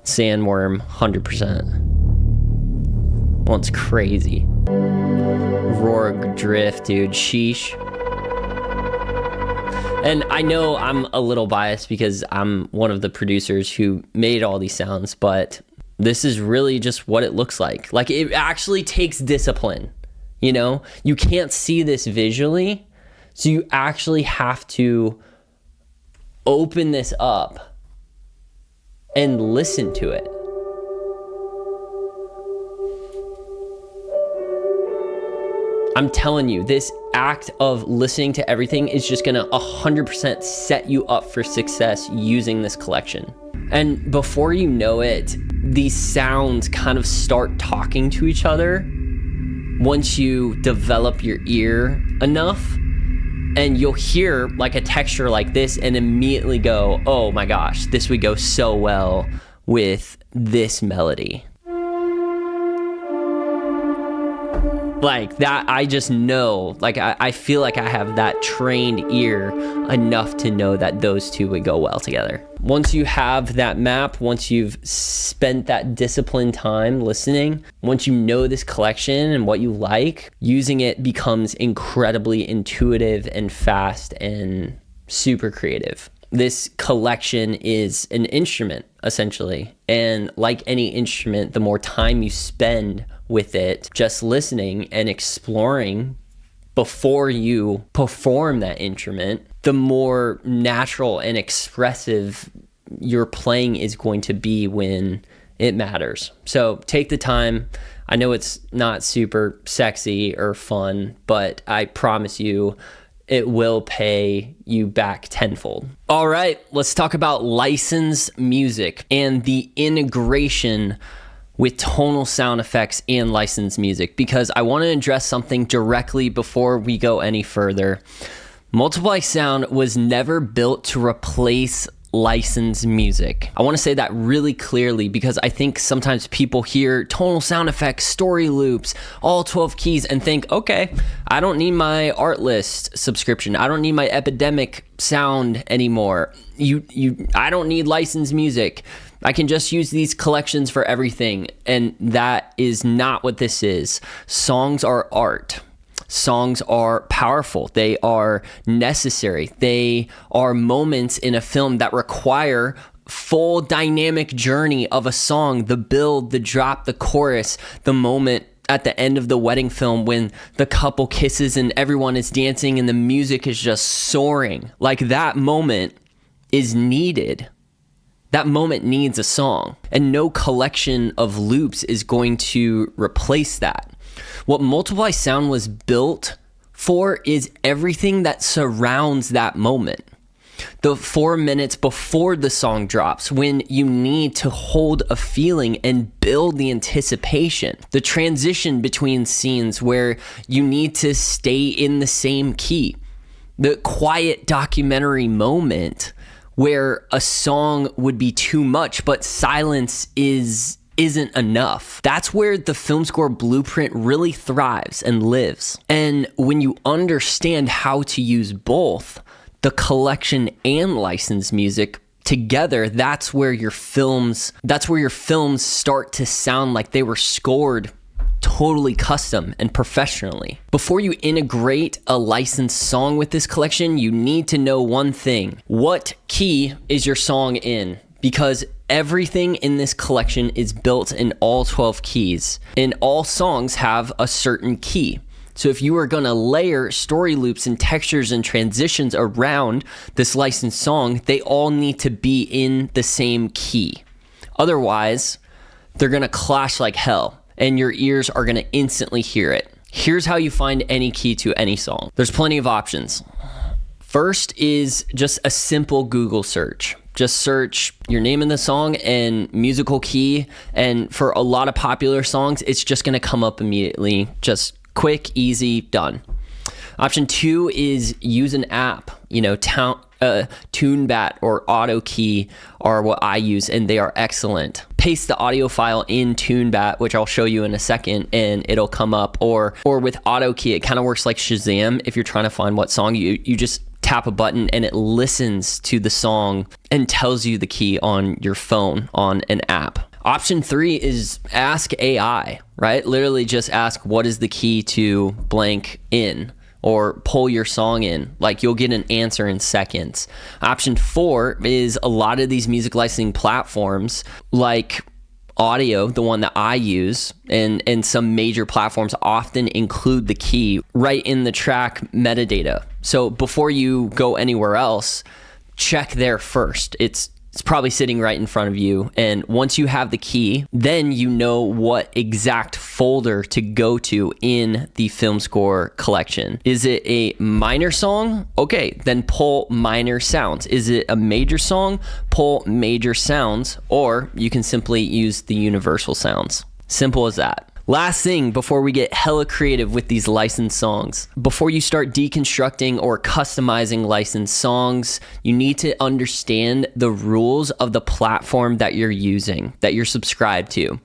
Sandworm, 100%. One's crazy. Aurora Drift, dude, sheesh. And I know I'm a little biased because I'm one of the producers who made all these sounds, but this is really just what it looks like. Like, it actually takes discipline, You can't see this visually, so you actually have to open this up and listen to it. I'm telling you, this act of listening to everything is just gonna 100% set you up for success using this collection. And before you know it, these sounds kind of start talking to each other once you develop your ear enough, and you'll hear like a texture like this and immediately go, oh my gosh, this would go so well with this melody. Like that, I just know, like I feel like I have that trained ear enough to know that those two would go well together. Once you have that map, once you've spent that disciplined time listening, once you know this collection and what you like, using it becomes incredibly intuitive and fast and super creative. This collection is an instrument, essentially. And like any instrument, the more time you spend with it, just listening and exploring before you perform that instrument, the more natural and expressive your playing is going to be when it matters. So take the time. I know it's not super sexy or fun, but I promise you, it will pay you back tenfold. All right, let's talk about licensed music and the integration with tonal sound effects and licensed music, because I want to address something directly before we go any further. Multiply Sound was never built to replace licensed music. I want to say that really clearly, because I think sometimes people hear tonal sound effects, story loops, all 12 keys and think, okay, I don't need my Artlist subscription. I don't need my Epidemic sound anymore. I don't need licensed music. I can just use these collections for everything. And that is not what this is. Songs are art. Songs are powerful. They are necessary. They are moments in a film that require full dynamic journey of a song, the build, the drop, the chorus, the moment at the end of the wedding film when the couple kisses and everyone is dancing and the music is just soaring. Like that moment is needed. That moment needs a song, and no collection of loops is going to replace that. What Multiply Sound was built for is everything that surrounds that moment. The 4 minutes before the song drops, when you need to hold a feeling and build the anticipation. The transition between scenes where you need to stay in the same key. The quiet documentary moment where a song would be too much, but silence isn't enough. That's where the film score blueprint really thrives and lives. And when you understand how to use both, the collection and licensed music together, that's where your films start to sound like they were scored totally custom and professionally. Before you integrate a licensed song with this collection, you need to know one thing. What key is your song in? Because everything in this collection is built in all 12 keys, and all songs have a certain key. So if you are going to layer story loops and textures and transitions around this licensed song, they all need to be in the same key. Otherwise, they're going to clash like hell, and your ears are going to instantly hear it. Here's how you find any key to any song. There's plenty of options. First is just a simple Google search. Just search your name in the song and musical key, and for a lot of popular songs, it's just going to come up immediately. Just quick, easy, done. Option 2 is use an app. TuneBat or AutoKey are what I use, and they are excellent. Paste the audio file in TuneBat, which I'll show you in a second, and it'll come up. Or with AutoKey, it kind of works like Shazam. If you're trying to find what song, you just tap a button and it listens to the song and tells you the key on your phone on an app. Option 3 is ask AI, right? Literally just ask, what is the key to blank in? Or pull your song in. Like, you'll get an answer in seconds. Option 4 is a lot of these music licensing platforms like Audio, the one that I use, and some major platforms often include the key right in the track metadata. So before you go anywhere else, check there first. It's It's probably sitting right in front of you. And once you have the key, then you know what exact folder to go to in the film score collection. Is it a minor song? Okay, then pull minor sounds. Is it a major song? Pull major sounds, or you can simply use the universal sounds. Simple as that. Last thing before we get hella creative with these licensed songs. Before you start deconstructing or customizing licensed songs, you need to understand the rules of the platform that you're using, that you're subscribed to.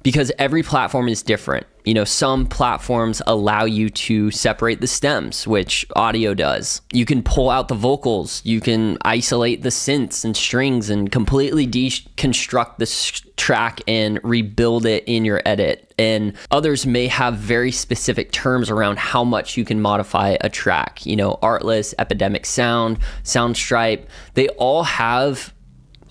Because every platform is different. You know, some platforms allow you to separate the stems, which audio does. You can pull out the vocals. You can isolate the synths and strings and completely deconstruct the track and rebuild it in your edit. And others may have very specific terms around how much you can modify a track. You know, Artlist, Epidemic Sound, Soundstripe, they all have,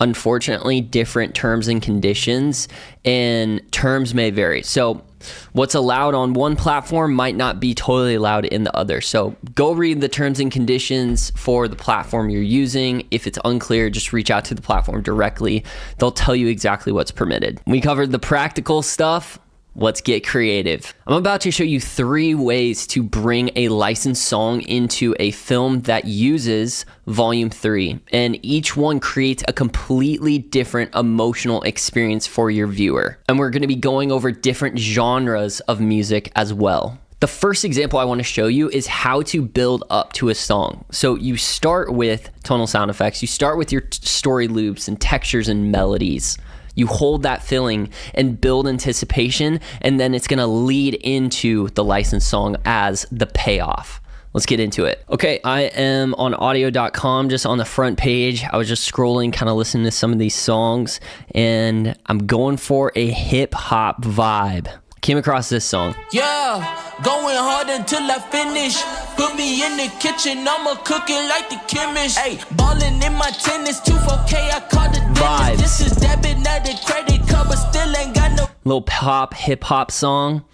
unfortunately, different terms and conditions, and terms may vary. So what's allowed on one platform might not be totally allowed in the other. So go read the terms and conditions for the platform you're using. If it's unclear, just reach out to the platform directly. They'll tell you exactly what's permitted. We covered the practical stuff. Let's get creative. I'm about to show you 3 ways to bring a licensed song into a film that uses Volume 3, and each one creates a completely different emotional experience for your viewer. And we're going to be going over different genres of music as well. The first example I want to show you is how to build up to a song. So you start with tonal sound effects, you start with your story loops and textures and melodies. You hold that feeling and build anticipation, and then it's gonna lead into the licensed song as the payoff. Let's get into it. Okay, I am on audio.com, just on the front page. I was just scrolling, kind of listening to some of these songs, and I'm going for a hip hop vibe. Came across this song. Yeah, going hard until I finish. Put me in the kitchen, I'ma cook it like the chemist. Hey, ballin' in my tennis, 24K, I call the Vibes. This is debit, not the credit card, but still ain't got no. Little pop, hip hop song.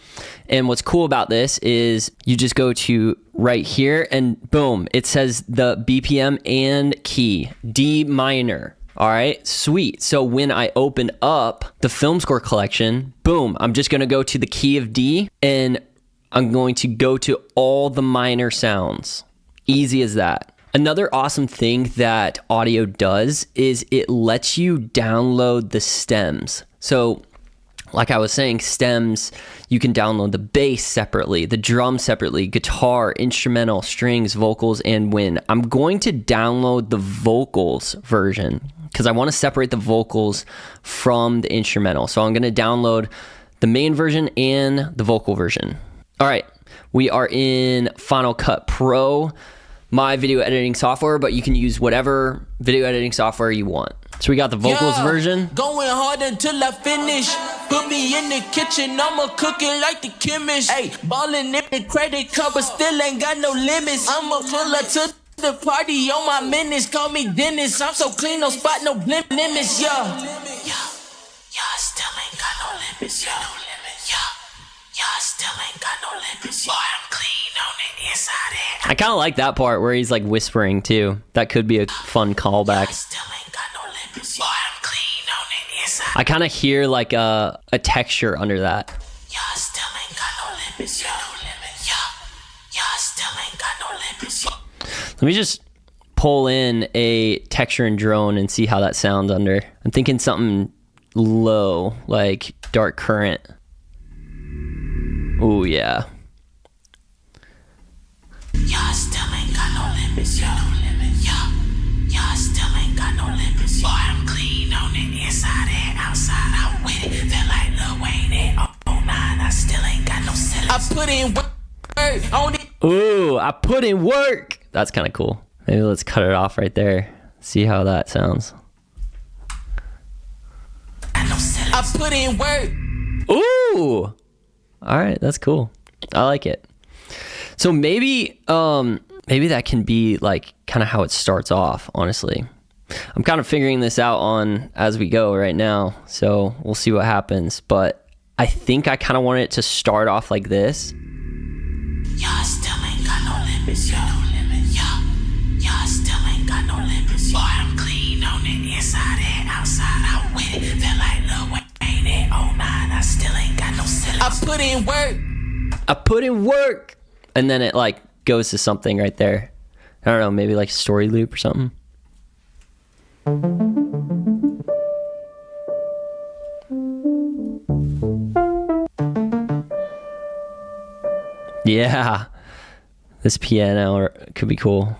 And what's cool about this is you just go to right here and boom, it says the BPM and key, D minor. All right, sweet. So when I open up the film score collection, boom, I'm just gonna go to the key of D and I'm going to go to all the minor sounds. Easy as that. Another awesome thing that audio does is it lets you download the stems. So like I was saying, stems, you can download the bass separately, the drum separately, guitar, instrumental, strings, vocals, and wind. I'm going to download the vocals version because I want to separate the vocals from the instrumental. So I'm going to download the main version and the vocal version. All right, we are in Final Cut Pro, my video editing software, but you can use whatever video editing software you want. So we got the vocals version. Going hard until I finish. Put me in the kitchen, I'ma cook it like the chemist. Hey, ballin' in the credit card, but still ain't got no limits. I'ma pull up to the party on my minutes. Call me Dennis, I'm so clean, no spot, no limits, yeah. Yeah, still ain't got no limits, yeah. Yeah, still ain't got no limits, boy, I'm clean on the inside and I kind of like that part where he's like whispering too. That could be a fun callback. still ain't got no limits, boy, I'm clean on the inside. I kind of hear like a texture under that. Yeah, still ain't got no limits, yeah. Yeah, still ain't got no limits. Let me just pull in a texture and drone and see how that sounds under. I'm thinking something low, like dark current. Oh yeah. Yeah, still ain't got no limits, yeah. Yeah, still ain't got no limits. Boy, I'm clean on the inside and outside. I'm with it, feel like Lil Wayne and 09. I still ain't got no ceilings. I put in work on it. Ooh, I put in work. That's kind of cool. Maybe let's cut it off right there. See how that sounds. I put in work. Ooh. All right, that's cool. I like it. So maybe that can be like kind of how it starts off, honestly. I'm kind of figuring this out on as we go right now, so we'll see what happens. But I think I kind of want it to start off like this. Yeah, still ain't got no limits, yeah. Yeah, still ain't got no limits. Boy, I'm clean on it, inside and outside, I'm with it. Feel like Lil Wayne at 09, I still ain't got no syllabus. I put in work. I put in work. And then it like goes to something right there. I don't know, maybe like a story loop or something. Yeah. This piano could be cool.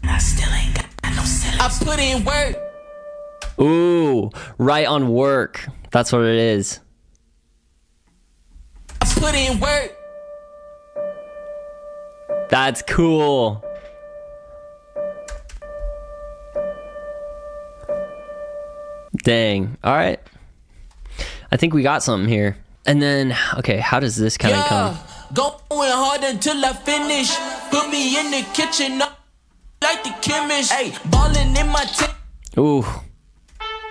I still ain't got no syllabus. I put in work. Ooh, right on work. That's what it is. I put in work. That's cool. Dang. All right. I think we got something here. And then, okay, how does this kind of come? Going hard until I finish. Put me in the kitchen like the chemist. Hey, balling in my tent. Ooh.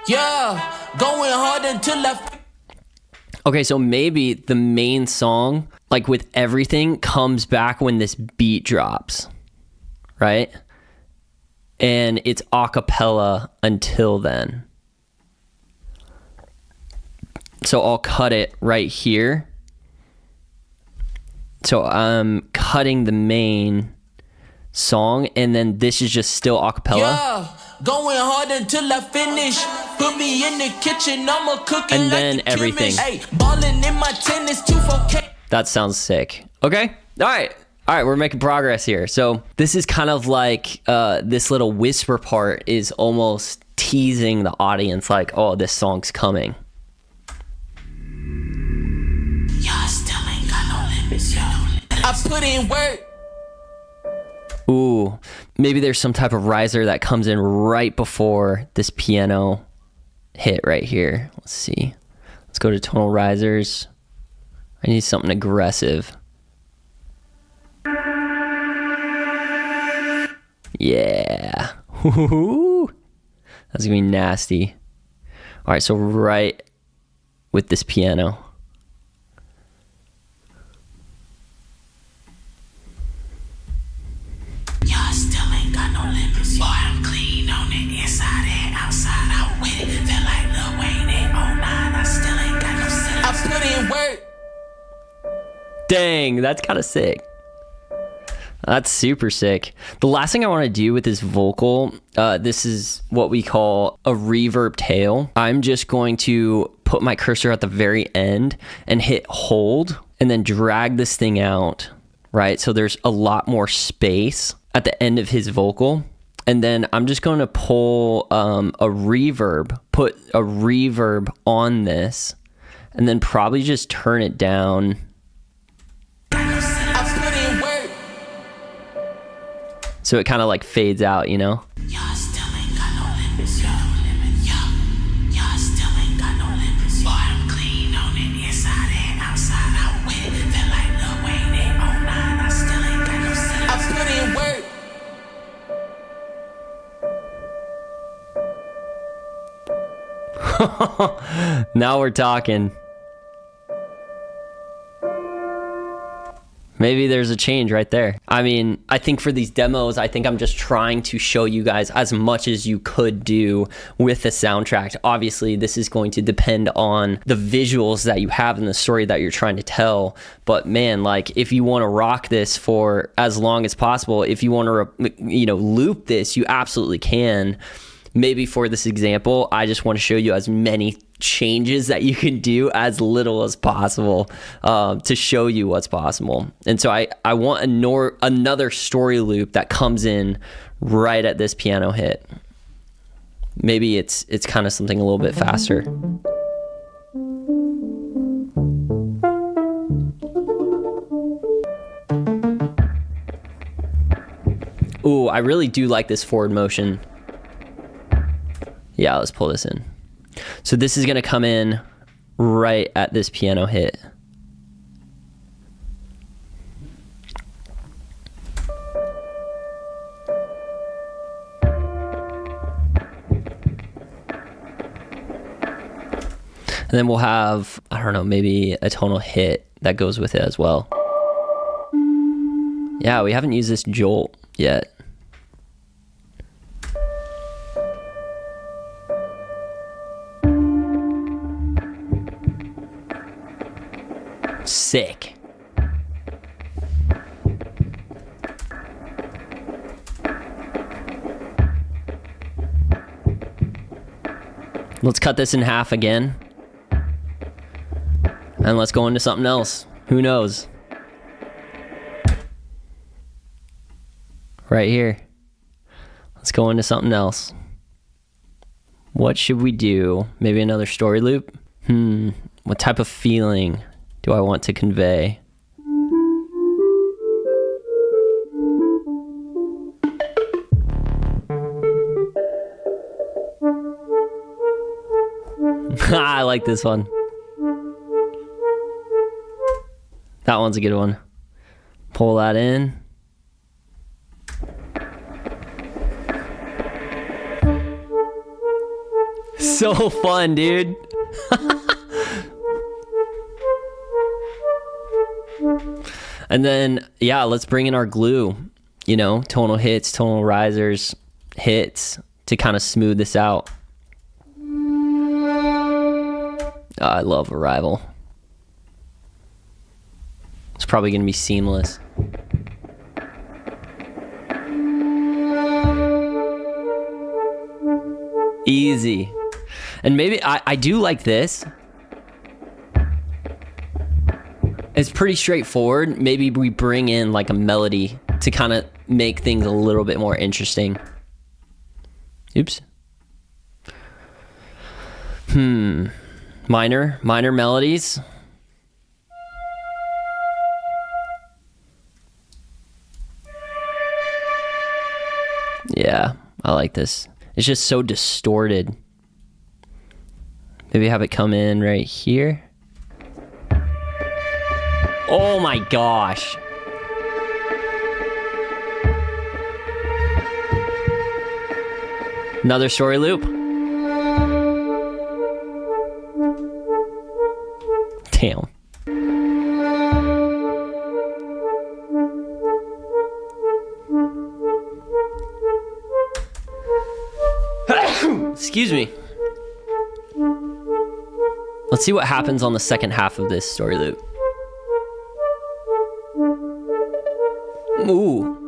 Yeah, going hard until I. Okay, so maybe the main song, like with everything, comes back when this beat drops, right? And it's a cappella until then. So I'll cut it right here. So I'm cutting the main song, and then this is just still a cappella. Yeah, going hard until I finish. Put me in the kitchen, I'ma cook it And like then the everything. Hey, balling in my tennis, 2-4K. That sounds sick. Okay. All right, we're making progress here. So this is kind of like this little whisper part is almost teasing the audience like, oh, this song's coming. Y'all still ain't got no limits, yo. I put in work. Ooh, maybe there's some type of riser that comes in right before this piano hit right here. Let's see. Let's go to tonal risers. I need something aggressive. Yeah. Woo-hoo-hoo. That's gonna be nasty. All right, so right with this piano. Y'all still ain't got no limits. Boy, I'm clean on it, inside and outside. I'm with it. Feel like Lil Wayne at 09. I still ain't got no syllabus. I put in work. Dang, that's kind of sick. That's super sick. The last thing I want to do with this vocal, this is what we call a reverb tail. I'm just going to put my cursor at the very end and hit hold and then drag this thing out, right? So there's a lot more space at the end of his vocal. And then I'm just going to pull a reverb, put a reverb on this, and then probably just turn it down. So it kind of like fades out, you know? Y'all still ain't got no limits, yo. Y'all still ain't got no limits. Boy, I'm clean on it, inside and outside. I'm with it. Feel like Lil Wayne at 09. I still ain't got no syllabus. I put in work. Now we're talking. Maybe there's a change right there. I mean, I think for these demos, I think I'm just trying to show you guys as much as you could do with the soundtrack. Obviously, this is going to depend on the visuals that you have in the story that you're trying to tell. But man, like if you want to rock this for as long as possible, if you want to, loop this, you absolutely can. Maybe for this example, I just want to show you as many changes that you can do as little as possible to show you what's possible. And so I want another story loop that comes in right at this piano hit. Maybe it's kind of something a little bit faster. Ooh, I really do like this forward motion. Yeah, let's pull this in. So this is going to come in right at this piano hit. And then we'll have, I don't know, maybe a tonal hit that goes with it as well. Yeah, we haven't used this jolt yet. Sick. Let's cut this in half again. And let's go into something else. Who knows? Right here. Let's go into something else. What should we do? Maybe another story loop? What type of feeling do I want to convey? I like this one. That one's a good one. Pull that in. So fun, dude. And then, yeah, let's bring in our glue. You know, tonal hits, tonal risers, hits to kind of smooth this out. I love Arrival. It's probably going to be seamless. Easy. And maybe I do like this. It's pretty straightforward. Maybe we bring in like a melody to kind of make things a little bit more interesting. Oops. Minor melodies. Yeah, I like this. It's just so distorted. Maybe have it come in right here. Oh my gosh. Another story loop. Damn. Excuse me. Let's see what happens on the second half of this story loop. Ooh.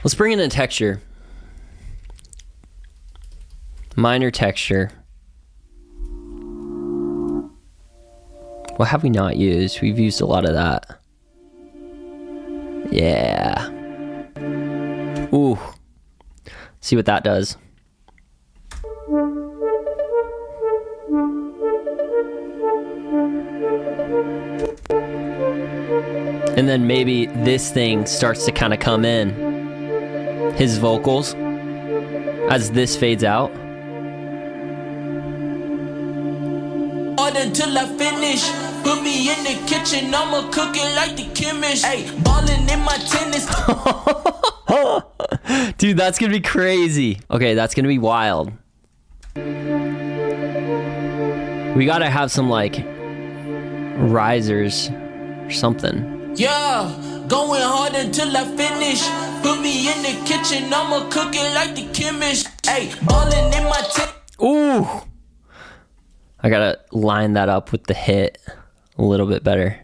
Let's bring in a texture. Minor texture. What have we not used? We've used a lot of that. Yeah. Ooh. See what that does. And then maybe this thing starts to kind of come in. His vocals. As this fades out. Until I finish, put me in the kitchen, I'ma cook it like the chemist. Hey, ballin' in my tennis. Dude, that's gonna be crazy. Okay, that's gonna be wild. We gotta have some like risers or something. Yeah, going hard until I finish. Put me in the kitchen, I'ma cook it like the chemist. Hey, ballin' in my tennis. Ooh. I gotta line that up with the hit a little bit better.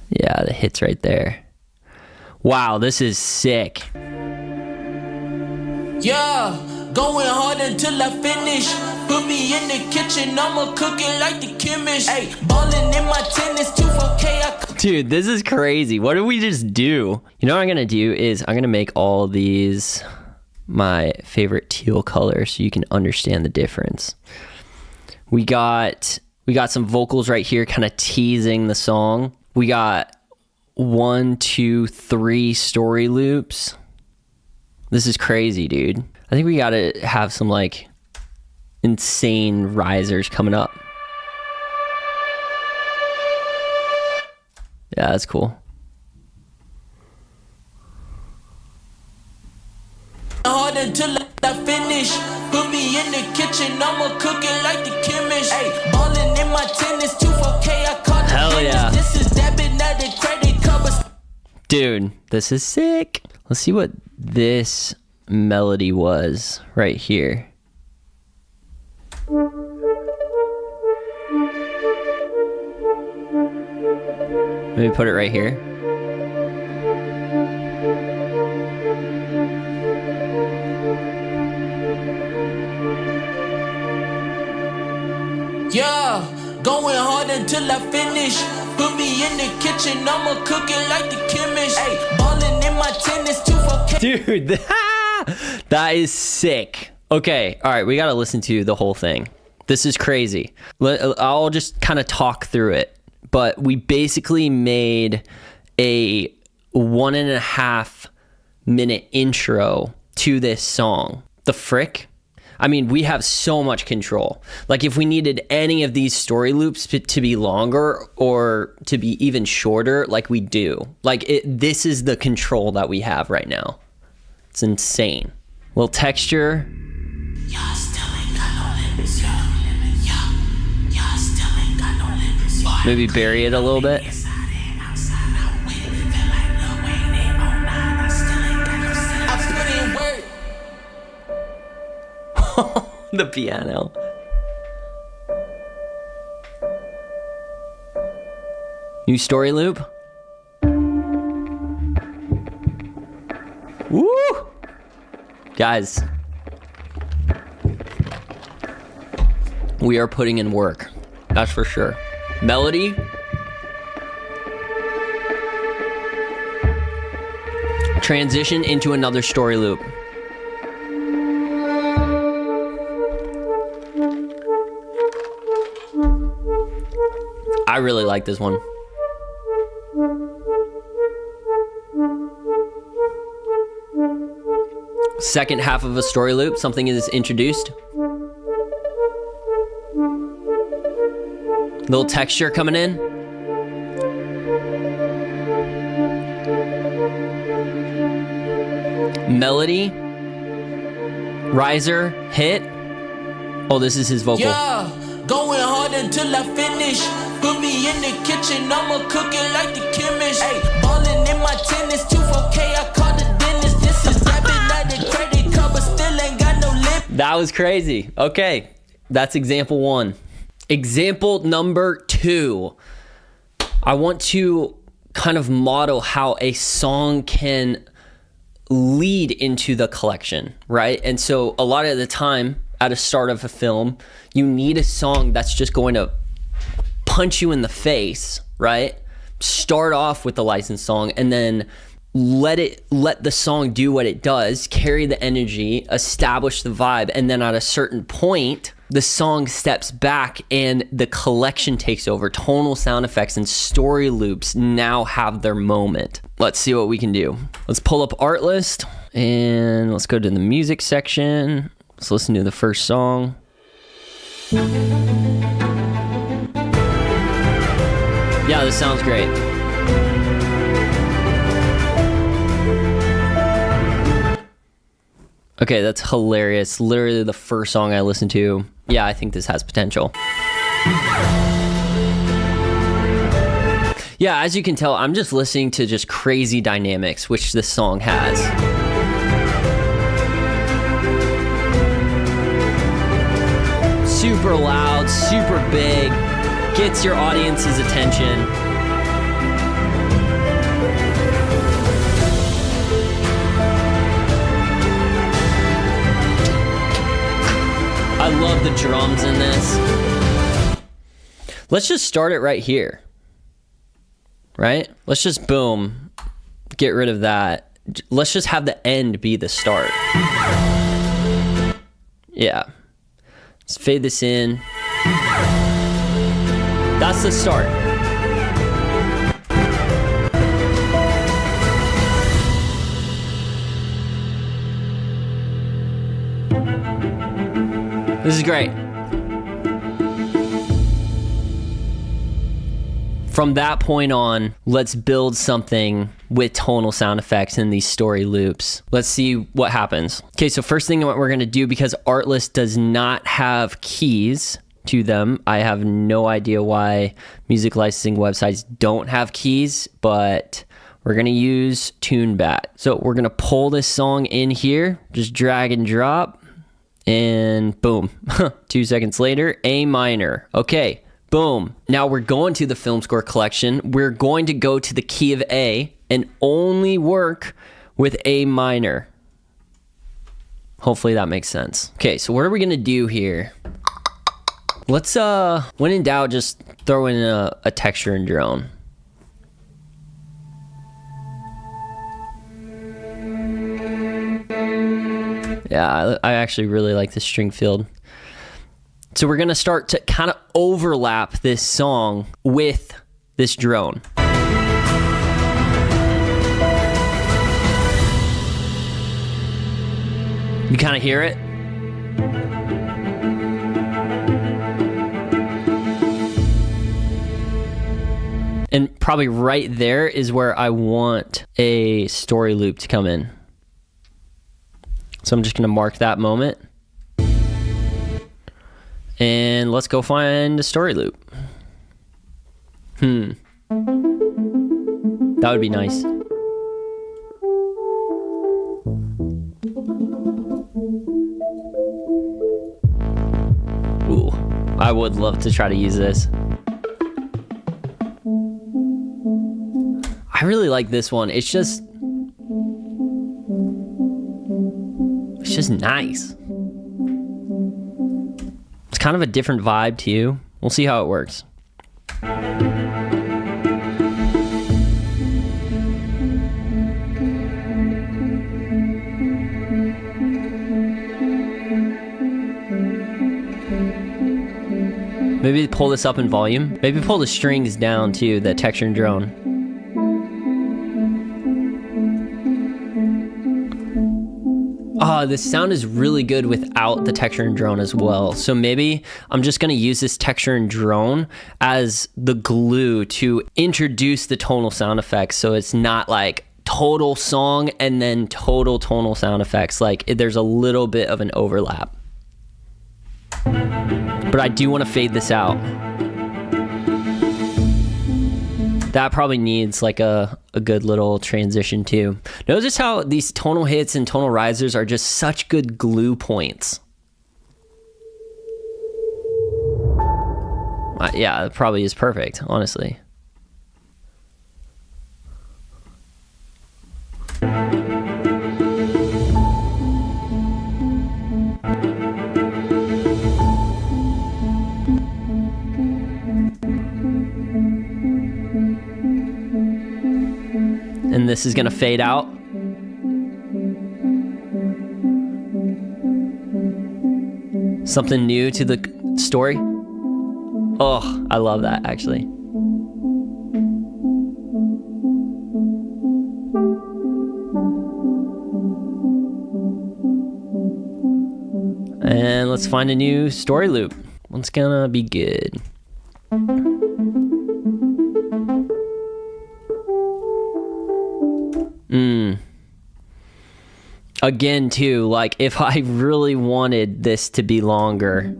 Yeah, the hit's right there. Wow, this is sick. Yeah, going hard until I finish. Put me in the kitchen, I'ma cook it like the chemist. Hey, ballin' in my tennis, 2-4K. Dude, this is crazy. What did we just do? You know what I'm gonna do is I'm gonna make all of these my favorite teal color so you can understand the difference. We got some vocals right here kind of teasing the song. We got 1, 2, 3 story loops. This is crazy, dude. I think we gotta have some like insane risers coming up. Yeah, that's cool. Hard until I finish. Put me in the kitchen, I'ma cook it like the chemist. Hey, ballin' in my tennis, 2-4K. I caught the Hell yeah. This is debit, not the credit covers. Dude, this is sick. Let's see what this melody was right here. Maybe put it right here. Yeah, going hard until I finish. Put me in the kitchen, I'ma cook it like the chemist. Hey, ballin' in my tennis, 2-4K. Dude, that is sick. Okay, all right, we gotta listen to the whole thing. This is crazy. I'll just kind of talk through it. But we basically made a 1.5 minute intro to this song. The frick? I mean, we have so much control. Like, if we needed any of these story loops to be longer or to be even shorter, like we do. Like, this is the control that we have right now. It's insane. Little texture. Y'all still ain't got no limits, y'all still ain't got no limits. Maybe bury it a little bit. The piano. New story loop. Woo! Guys, we are putting in work. That's for sure. Melody. Transition into another story loop. I really like this one. Second half of a story loop, something is introduced. Little texture coming in. Melody. Riser, hit. Oh, this is his vocal. Yeah, going hard until I finish. Put me in the kitchen, I'ma cook it like the chemist. Hey, ballin' in my tennis, 2-4K, I call the dentist. This is debit, not the credit card, but still ain't got no limit. That was crazy. Okay, that's example 1. Example number 2. I want to kind of model how a song can lead into the collection, right? And so a lot of the time at the start of a film, you need a song that's just going to punch you in the face, right? Start off with the licensed song and then let the song do what it does, carry the energy, establish the vibe, and then at a certain point, the song steps back and the collection takes over. Tonal sound effects and story loops now have their moment. Let's see what we can do. Let's pull up Artlist and let's go to the music section. Let's listen to the first song. Yeah, this sounds great. Okay, that's hilarious. Literally the first song I listened to. Yeah, I think this has potential. Yeah, as you can tell, I'm just listening to just crazy dynamics, which this song has. Super loud, super big, gets your audience's attention. I love the drums in this. Let's just start it right here. Right? Let's just boom, get rid of that. Let's just have the end be the start. Yeah. Let's fade this in. That's the start. This is great. From that point on, let's build something with tonal sound effects and these story loops. Let's see what happens. Okay, so first thing what we're gonna do, because Artlist does not have keys to them, I have no idea why music licensing websites don't have keys, but we're going to use TuneBat. So we're going to pull this song in here, just drag and drop, and boom. 2 seconds later, A minor. Okay, boom. Now we're going to the film score collection. We're going to go to the key of A and only work with A minor. Hopefully that makes sense. Okay, so what are we going to do here? Let's, when in doubt, just throw in a texture and drone. Yeah, I actually really like this string field. So we're going to start to kind of overlap this song with this drone. You kind of hear it? And probably right there is where I want a story loop to come in. So I'm just going to mark that moment. And let's go find a story loop. That would be nice. Ooh, I would love to try to use this. I really like this one. It's just nice. It's kind of a different vibe too. We'll see how it works. Maybe pull this up in volume. Maybe pull the strings down too, the texture and drone. This sound is really good without the texture and drone as well. So maybe I'm just going to use this texture and drone as the glue to introduce the tonal sound effects. So it's not like total song and then total tonal sound effects. Like there's a little bit of an overlap. But I do want to fade this out. That probably needs like a good little transition too. Notice how these tonal hits and tonal risers are just such good glue points. Yeah, it probably is perfect, honestly. And this is gonna fade out. Something new to the story. Oh, I love that actually. And let's find a new story loop. What's gonna be good? Again, too, like if I really wanted this to be longer,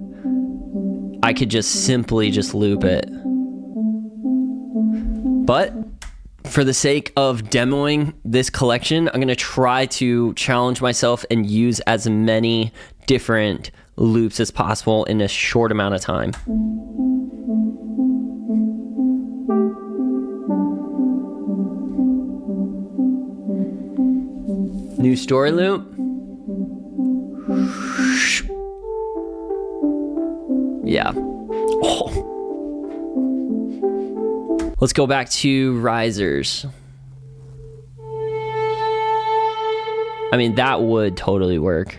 I could just simply just loop it. But for the sake of demoing this collection, I'm going to try to challenge myself and use as many different loops as possible in a short amount of time. New story loop. Yeah. Oh. Let's go back to risers. I mean, that would totally work.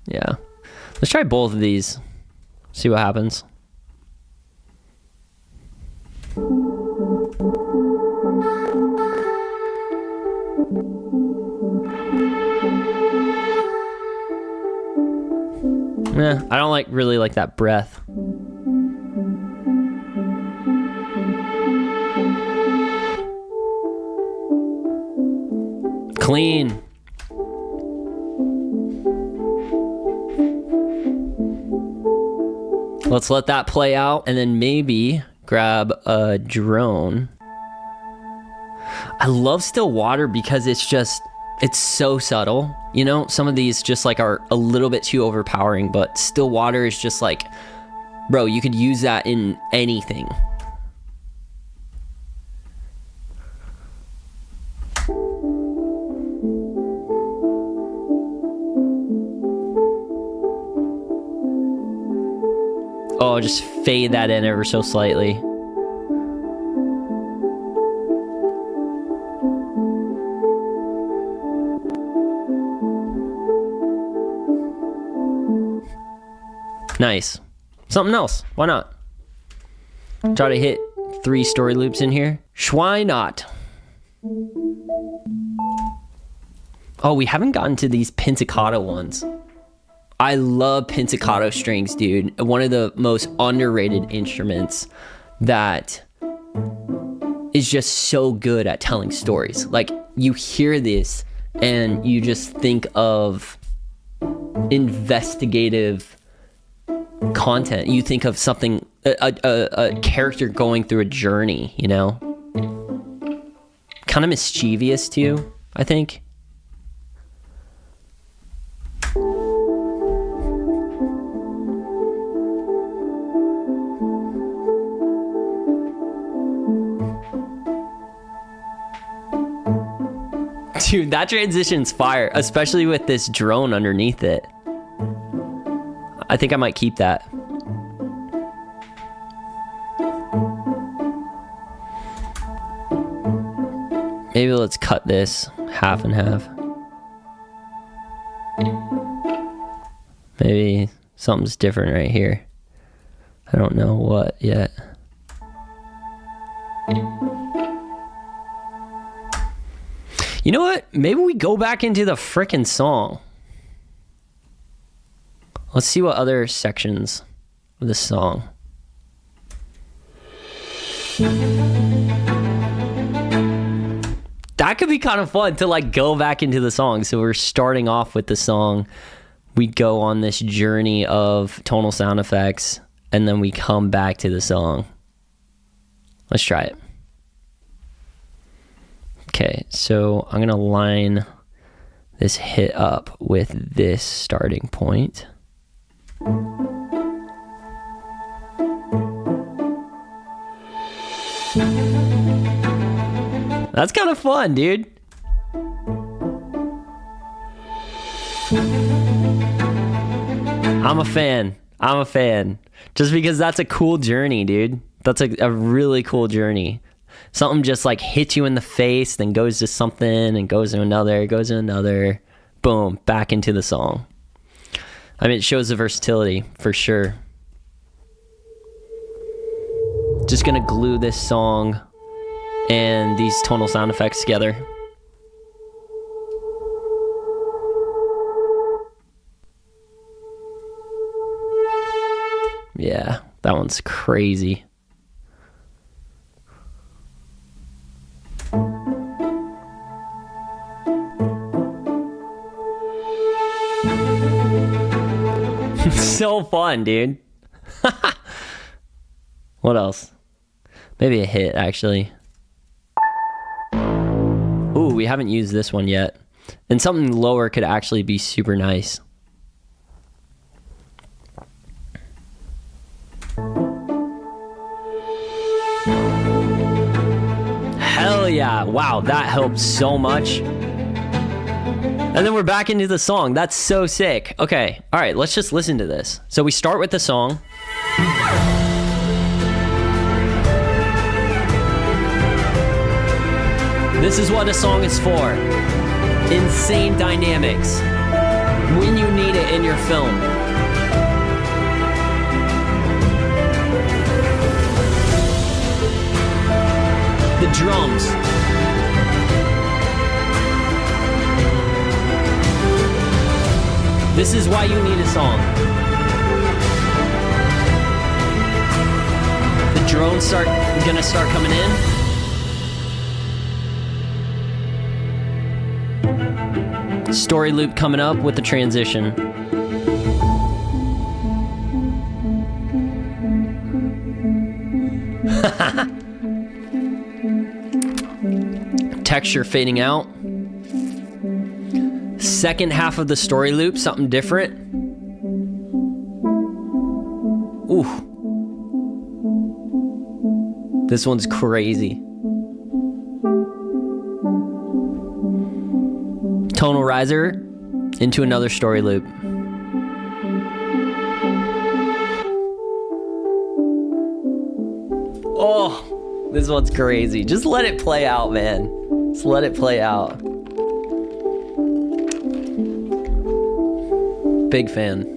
Yeah. Let's try both of these. See what happens. I don't really like that breath. Clean. Let's let that play out and then maybe grab a drone. I love still water because it's so subtle. You know, some of these just like are a little bit too overpowering, but still water is just like, bro, you could use that in anything. Oh, just fade that in ever so slightly. Nice. Something else. Why not? Try to hit 3 story loops in here. Why not? Oh, we haven't gotten to these pizzicato ones. I love pizzicato strings, dude. One of the most underrated instruments that is just so good at telling stories. Like, you hear this and you just think of investigative content. You think of something, a character going through a journey, you know? Kind of mischievous too, I think. Dude, that transition's fire, especially with this drone underneath it. I think I might keep that. Maybe let's cut this half and half. Maybe something's different right here. I don't know what yet. You know what? Maybe we go back into the frickin' song. Let's see what other sections of the song. That could be kind of fun to like go back into the song. So we're starting off with the song. We go on this journey of tonal sound effects and then we come back to the song. Let's try it. Okay, so I'm gonna line this hit up with this starting point. That's kind of fun, dude. I'm a fan. Just because that's a cool journey, dude. That's a really cool journey. Something just like hits you in the face, then goes to something and goes to another, boom, back into the song. I mean, it shows the versatility for sure. Just gonna glue this song and these tonal sound effects together. Yeah, that one's crazy. So fun, dude. What else? Maybe a hit, actually. Ooh, we haven't used this one yet. And something lower could actually be super nice. Hell yeah. Wow, that helps so much. And then we're back into the song. That's so sick. Okay, all right, let's just listen to this. So we start with the song. This is what a song is for. Insane dynamics. When you need it in your film. The drums. This is why you need a song. The drones gonna start coming in. Story loop coming up with the transition. Texture fading out. Second half of the story loop, something different. Ooh. This one's crazy. Tonal riser into another story loop. Oh, this one's crazy. Just let it play out, man. Just let it play out. Big fan.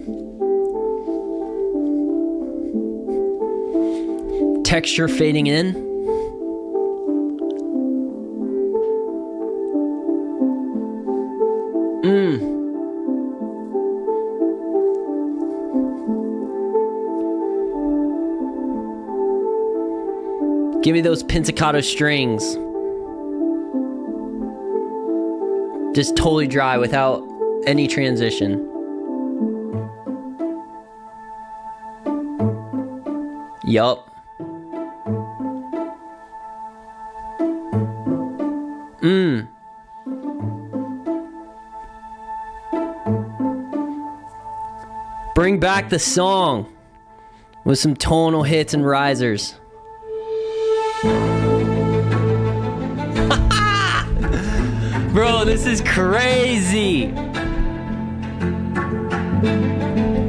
Texture fading in. Give me those pizzicato strings. Just totally dry without any transition. Yup. Bring back the song with some tonal hits and risers. Bro, this is crazy.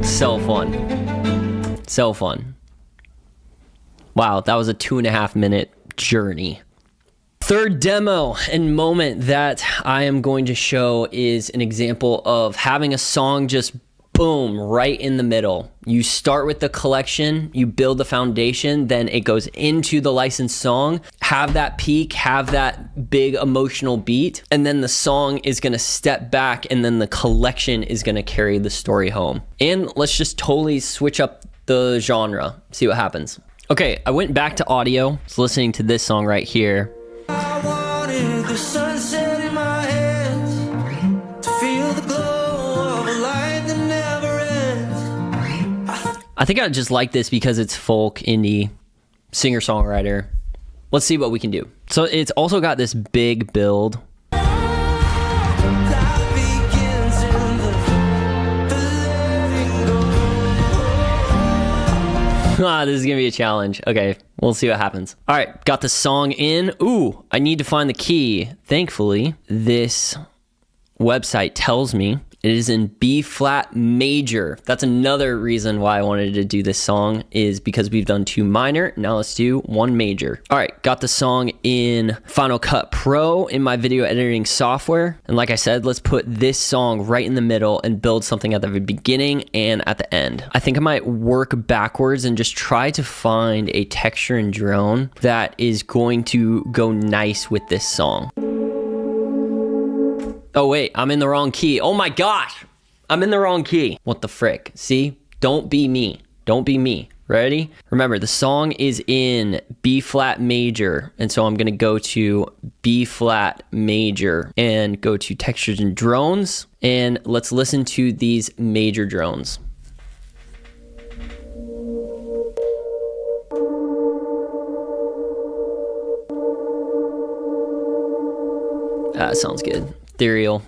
So fun. So fun. Wow, that was a 2.5 minute journey. Third demo and moment that I am going to show is an example of having a song just boom, right in the middle. You start with the collection, you build the foundation, then it goes into the licensed song, have that peak, have that big emotional beat, and then the song is gonna step back and then the collection is gonna carry the story home. And let's just totally switch up the genre, see what happens. Okay, I went back to audio, so listening to this song right here. I wanted the sunset in my hands to feel the glow of a light that never ends. I think I just like this because it's folk, indie, singer-songwriter. Let's see what we can do. So it's also got this big build. Life begins in the letting go. This is gonna be a challenge. Okay, we'll see what happens. All right, got the song in. Ooh, I need to find the key. Thankfully, this website tells me it is in B flat major. That's another reason why I wanted to do this song, is because we've done 2 minor. Now let's do 1 major. All right, got the song in Final Cut Pro in my video editing software. And like I said, let's put this song right in the middle and build something at the beginning and at the end. I think I might work backwards and just try to find a texture and drone that is going to go nice with this song. Oh wait, I'm in the wrong key. Oh my gosh, I'm in the wrong key. What the frick? See, don't be me. Don't be me. Ready? Remember, the song is in B flat major. And so I'm gonna go to B flat major and go to textures and drones. And let's listen to these major drones. That sounds good. Ethereal.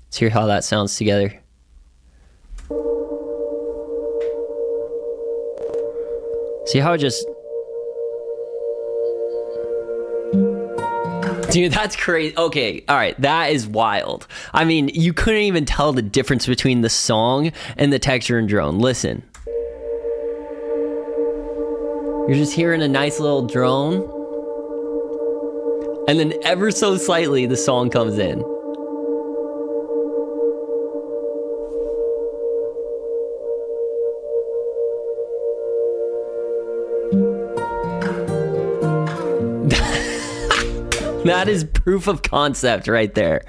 Let's hear how that sounds together. See how it just... Dude, that's crazy. Okay, all right, that is wild. I mean, you couldn't even tell the difference between the song and the texture and drone. Listen. You're just hearing a nice little drone. And then ever so slightly, the song comes in. That is proof of concept right there.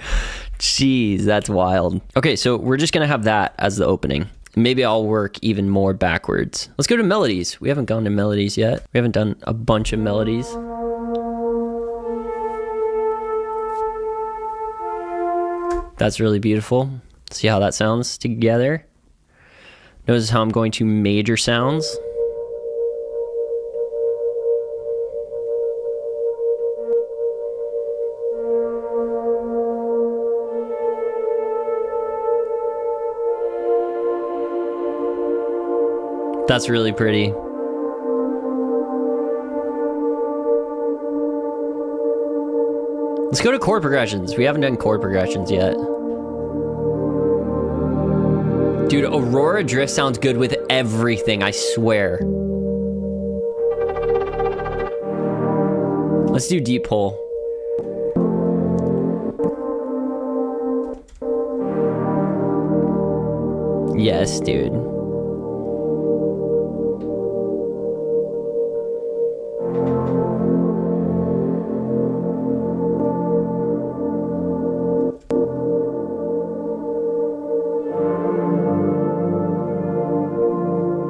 Jeez, that's wild. Okay, so we're just gonna have that as the opening. Maybe I'll work even more backwards. Let's go to melodies. We haven't gone to melodies yet. We haven't done a bunch of melodies. That's really beautiful. See how that sounds together? Notice how I'm going to major sounds. That's really pretty. Let's go to chord progressions. We haven't done chord progressions yet. Dude, Aurora Drift sounds good with everything, I swear. Let's do Deep Pull. Yes, dude.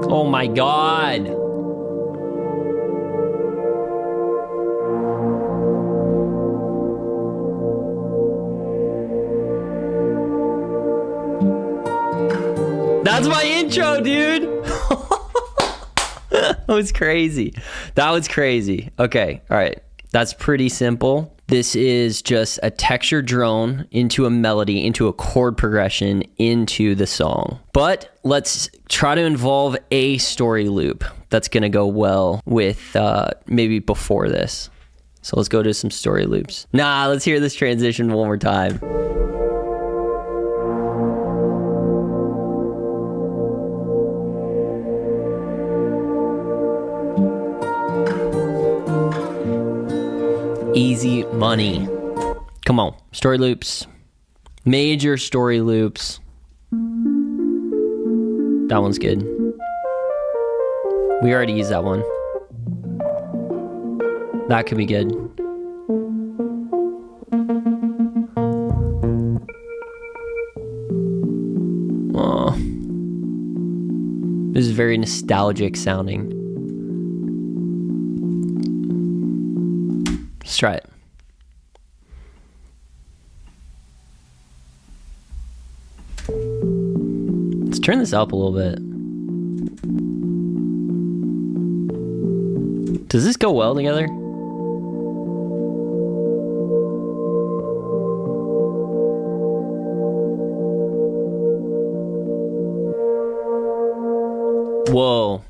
Oh my God. That's my intro, dude. That was crazy. That was crazy. Okay, all right. That's pretty simple. This is just a texture drone into a melody, into a chord progression, into the song. But let's try to involve a story loop that's going to go well with maybe before this. So let's go to some story loops. Nah, let's hear this transition one more time. Easy money. Come on, story loops. Major story loops. That one's good. We already used that one. That could be good. Oh. This is very nostalgic sounding. Let's try it. Let's turn this up a little bit. Does this go well together? Whoa.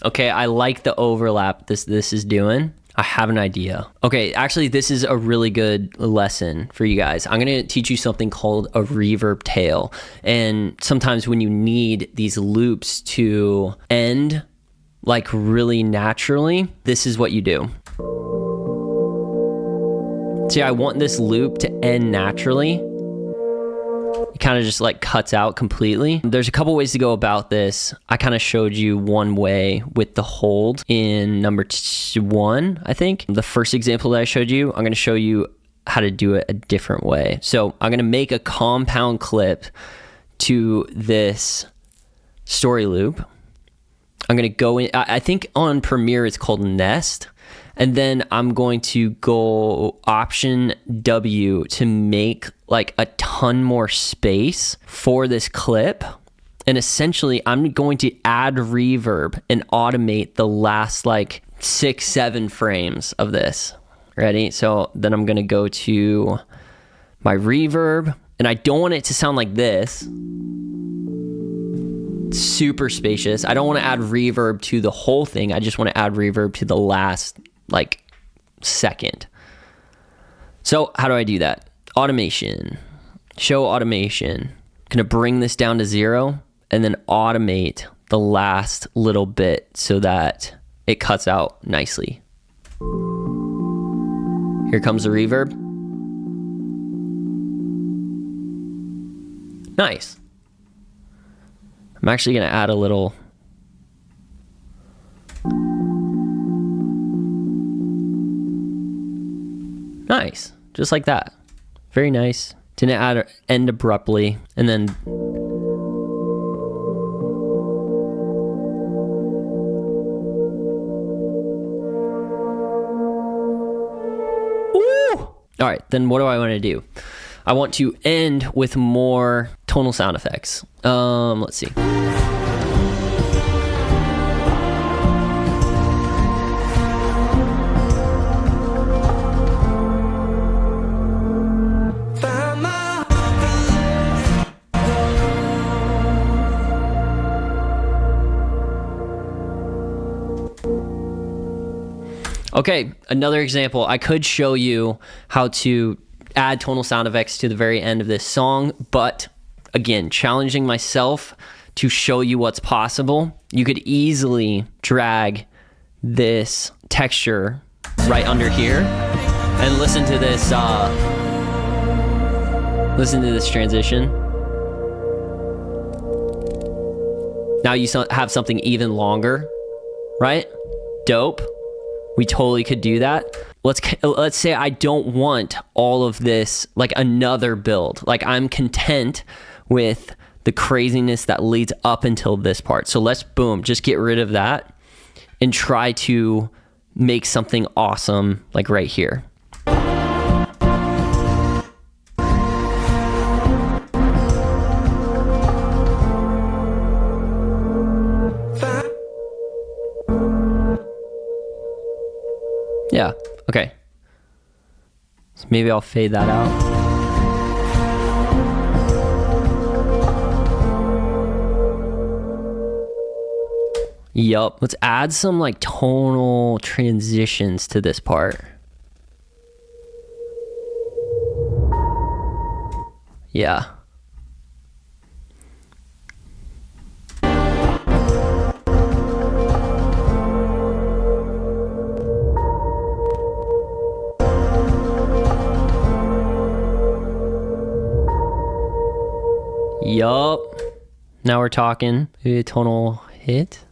Okay, I like the overlap this is doing. I have an idea. Okay, actually, this is a really good lesson for you guys. I'm gonna teach you something called a reverb tail. And sometimes when you need these loops to end like really naturally, this is what you do. See, I want this loop to end naturally. It kind of just like cuts out completely. There's a couple ways to go about this. I kind of showed you one way with the hold in number 1, I think. The first example that I showed you, I'm going to show you how to do it a different way. So I'm going to make a compound clip to this story loop. I'm going to go in, I think on Premiere it's called Nest. And then I'm going to go Option W to make like a ton more space for this clip. And essentially I'm going to add reverb and automate the last like 6-7 frames of this. Ready? So then I'm going to go to my reverb, and I don't want it to sound like this. Super spacious. I don't want to add reverb to the whole thing. I just want to add reverb to the last like second. So how do I do that? Automation, show automation. Gonna bring this down to 0 and then automate the last little bit so that it cuts out nicely. Here comes the reverb. Nice. I'm actually gonna add a little. Nice, just like that. Very nice. Didn't end abruptly, and then Ooh! All right, then what do I want to do? I want to end with more tonal sound effects. Let's see. Okay, another example. I could show you how to add tonal sound effects to the very end of this song, but again, challenging myself to show you what's possible. You could easily drag this texture right under here and listen to this transition. Now you have something even longer, right? Dope. We totally could do that. Let's say I don't want all of this, like another build. Like I'm content with the craziness that leads up until this part. So let's just get rid of that and try to make something awesome like right here. Yeah, okay. So maybe I'll fade that out. Yup, let's add some like tonal transitions to this part. Yeah. Yup. Now we're talking. Maybe a tonal hit.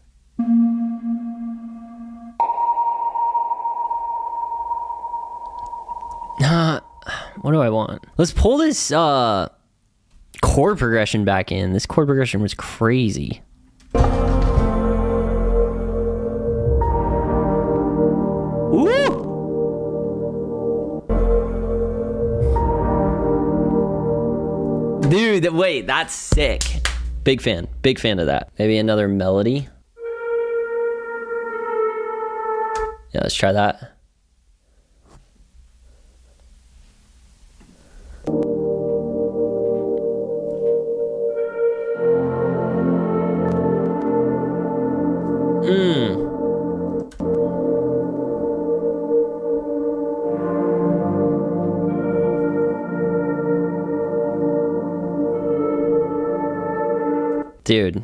What do I want? Let's pull this chord progression back in. This chord progression was crazy. Ooh! Dude, wait, that's sick. Big fan of that. Maybe another melody. Yeah, let's try that. Dude,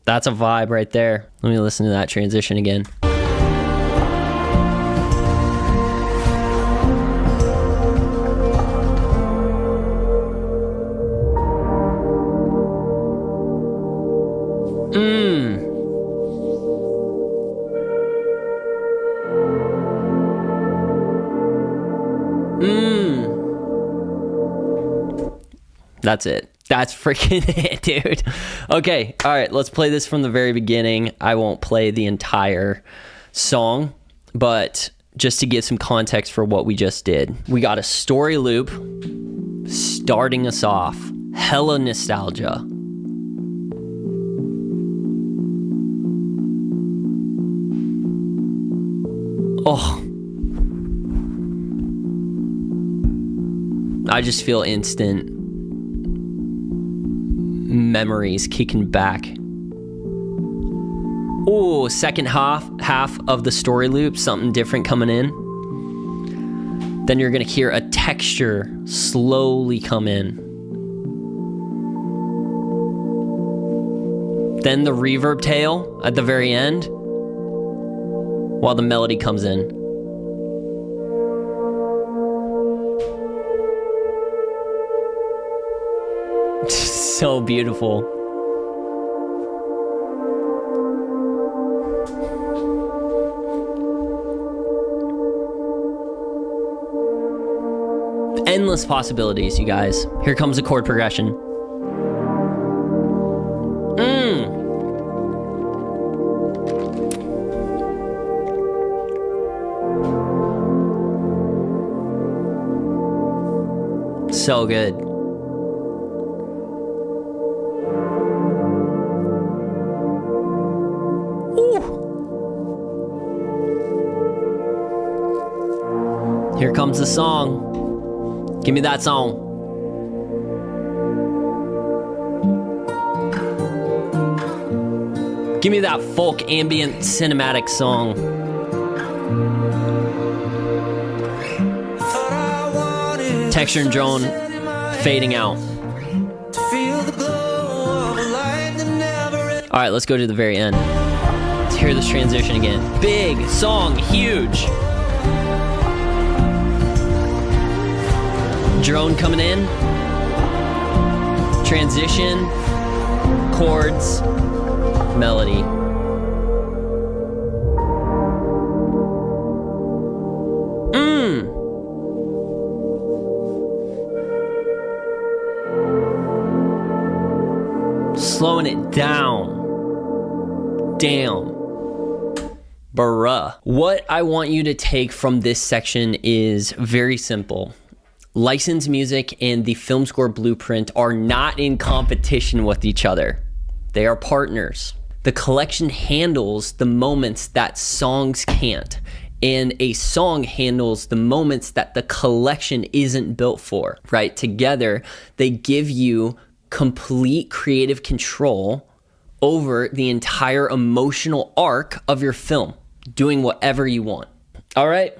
that's a vibe right there. Let me listen to that transition again. That's it. That's freaking it, dude. Okay, all right, let's play this from the very beginning. I won't play the entire song, but just to give some context for what we just did. We got a story loop starting us off. Hella nostalgia. Oh. I just feel instant memories kicking back. Oh, second half of the story loop, something different coming in. Then you're gonna hear a texture slowly come in. Then the reverb tail at the very end while the melody comes in. So beautiful. Endless possibilities, you guys. Here comes a chord progression. So good. Here comes the song. Give me that song. Give me that folk ambient cinematic song. Texture and drone fading out. All right, let's go to the very end. Let's hear this transition again. Big song, huge. Drone coming in. Transition, chords, melody. Slowing it down. Damn. Bruh. What I want you to take from this section is very simple. Licensed music and the film score blueprint are not in competition with each other. They are partners. The collection handles the moments that songs can't, and a song handles the moments that the collection isn't built for, right? Together, they give you complete creative control over the entire emotional arc of your film, doing whatever you want. All right,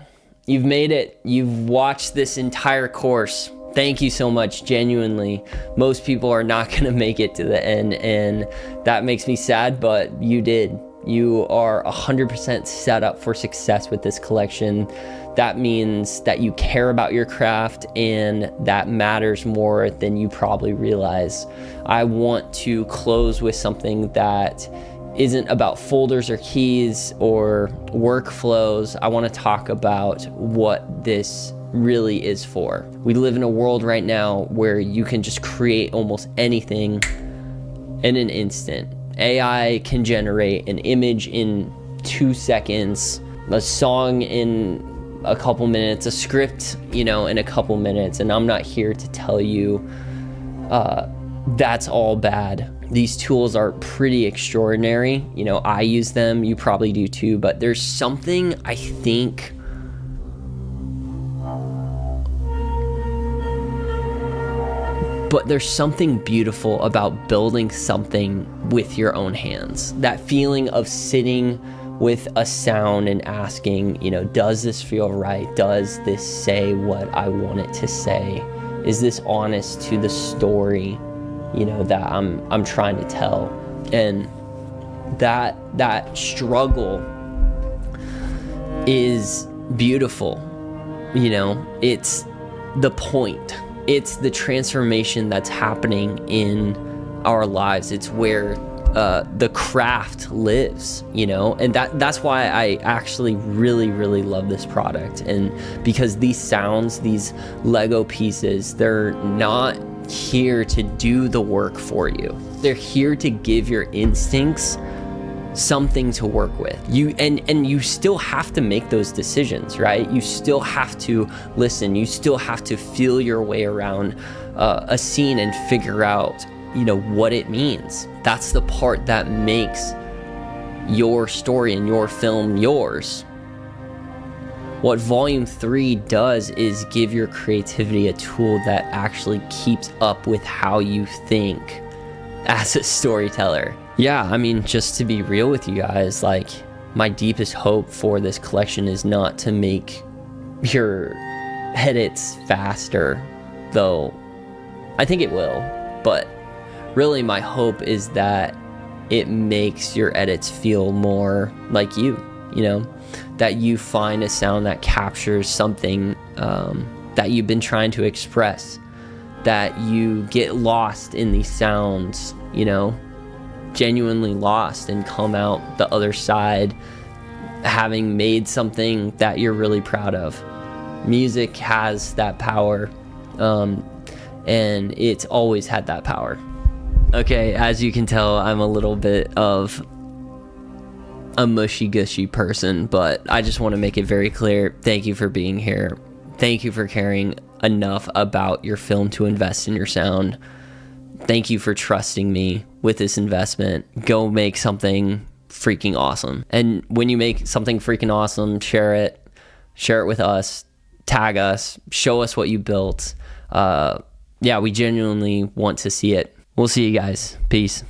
you've made it. You've watched this entire course. Thank you so much, genuinely. Most people are not gonna make it to the end, and that makes me sad, but you did. You are 100% set up for success with this collection. That means that you care about your craft, and that matters more than you probably realize. I want to close with something that isn't about folders or keys or workflows. I want to talk about what this really is for. We live in a world right now where you can just create almost anything in an instant. AI can generate an image in 2 seconds, a song in a couple minutes, a script, in a couple minutes. And I'm not here to tell you that's all bad. These tools are pretty extraordinary. I use them, you probably do too, but there's something I think there's something beautiful about building something with your own hands. That feeling of sitting with a sound and asking, does this feel right? Does this say what I want it to say? Is this honest to the story, that I'm trying to tell? And that struggle is beautiful. It's the point. It's the transformation that's happening in our lives. It's where the craft lives, and that's why I actually really, really love this product. And because these sounds, these Lego pieces, they're not here to do the work for you. They're here to give your instincts something to work with. You still have to make those decisions, right? You still have to listen. You still have to feel your way around a scene and figure out, what it means. That's the part that makes your story and your film yours. What Volume 3 does is give your creativity a tool that actually keeps up with how you think as a storyteller. Yeah, just to be real with you guys, my deepest hope for this collection is not to make your edits faster, though I think it will, but really my hope is that it makes your edits feel more like you, that you find a sound that captures something that you've been trying to express, that you get lost in these sounds, genuinely lost, and come out the other side having made something that you're really proud of. Music has that power, and it's always had that power. Okay, as you can tell, I'm a little bit of a mushy-gushy person, but I just want to make it very clear. Thank you for being here. Thank you for caring enough about your film to invest in your sound. Thank you for trusting me with this investment. Go make something freaking awesome. And when you make something freaking awesome, share it with us, tag us, show us what you built. We genuinely want to see it. We'll see you guys. Peace.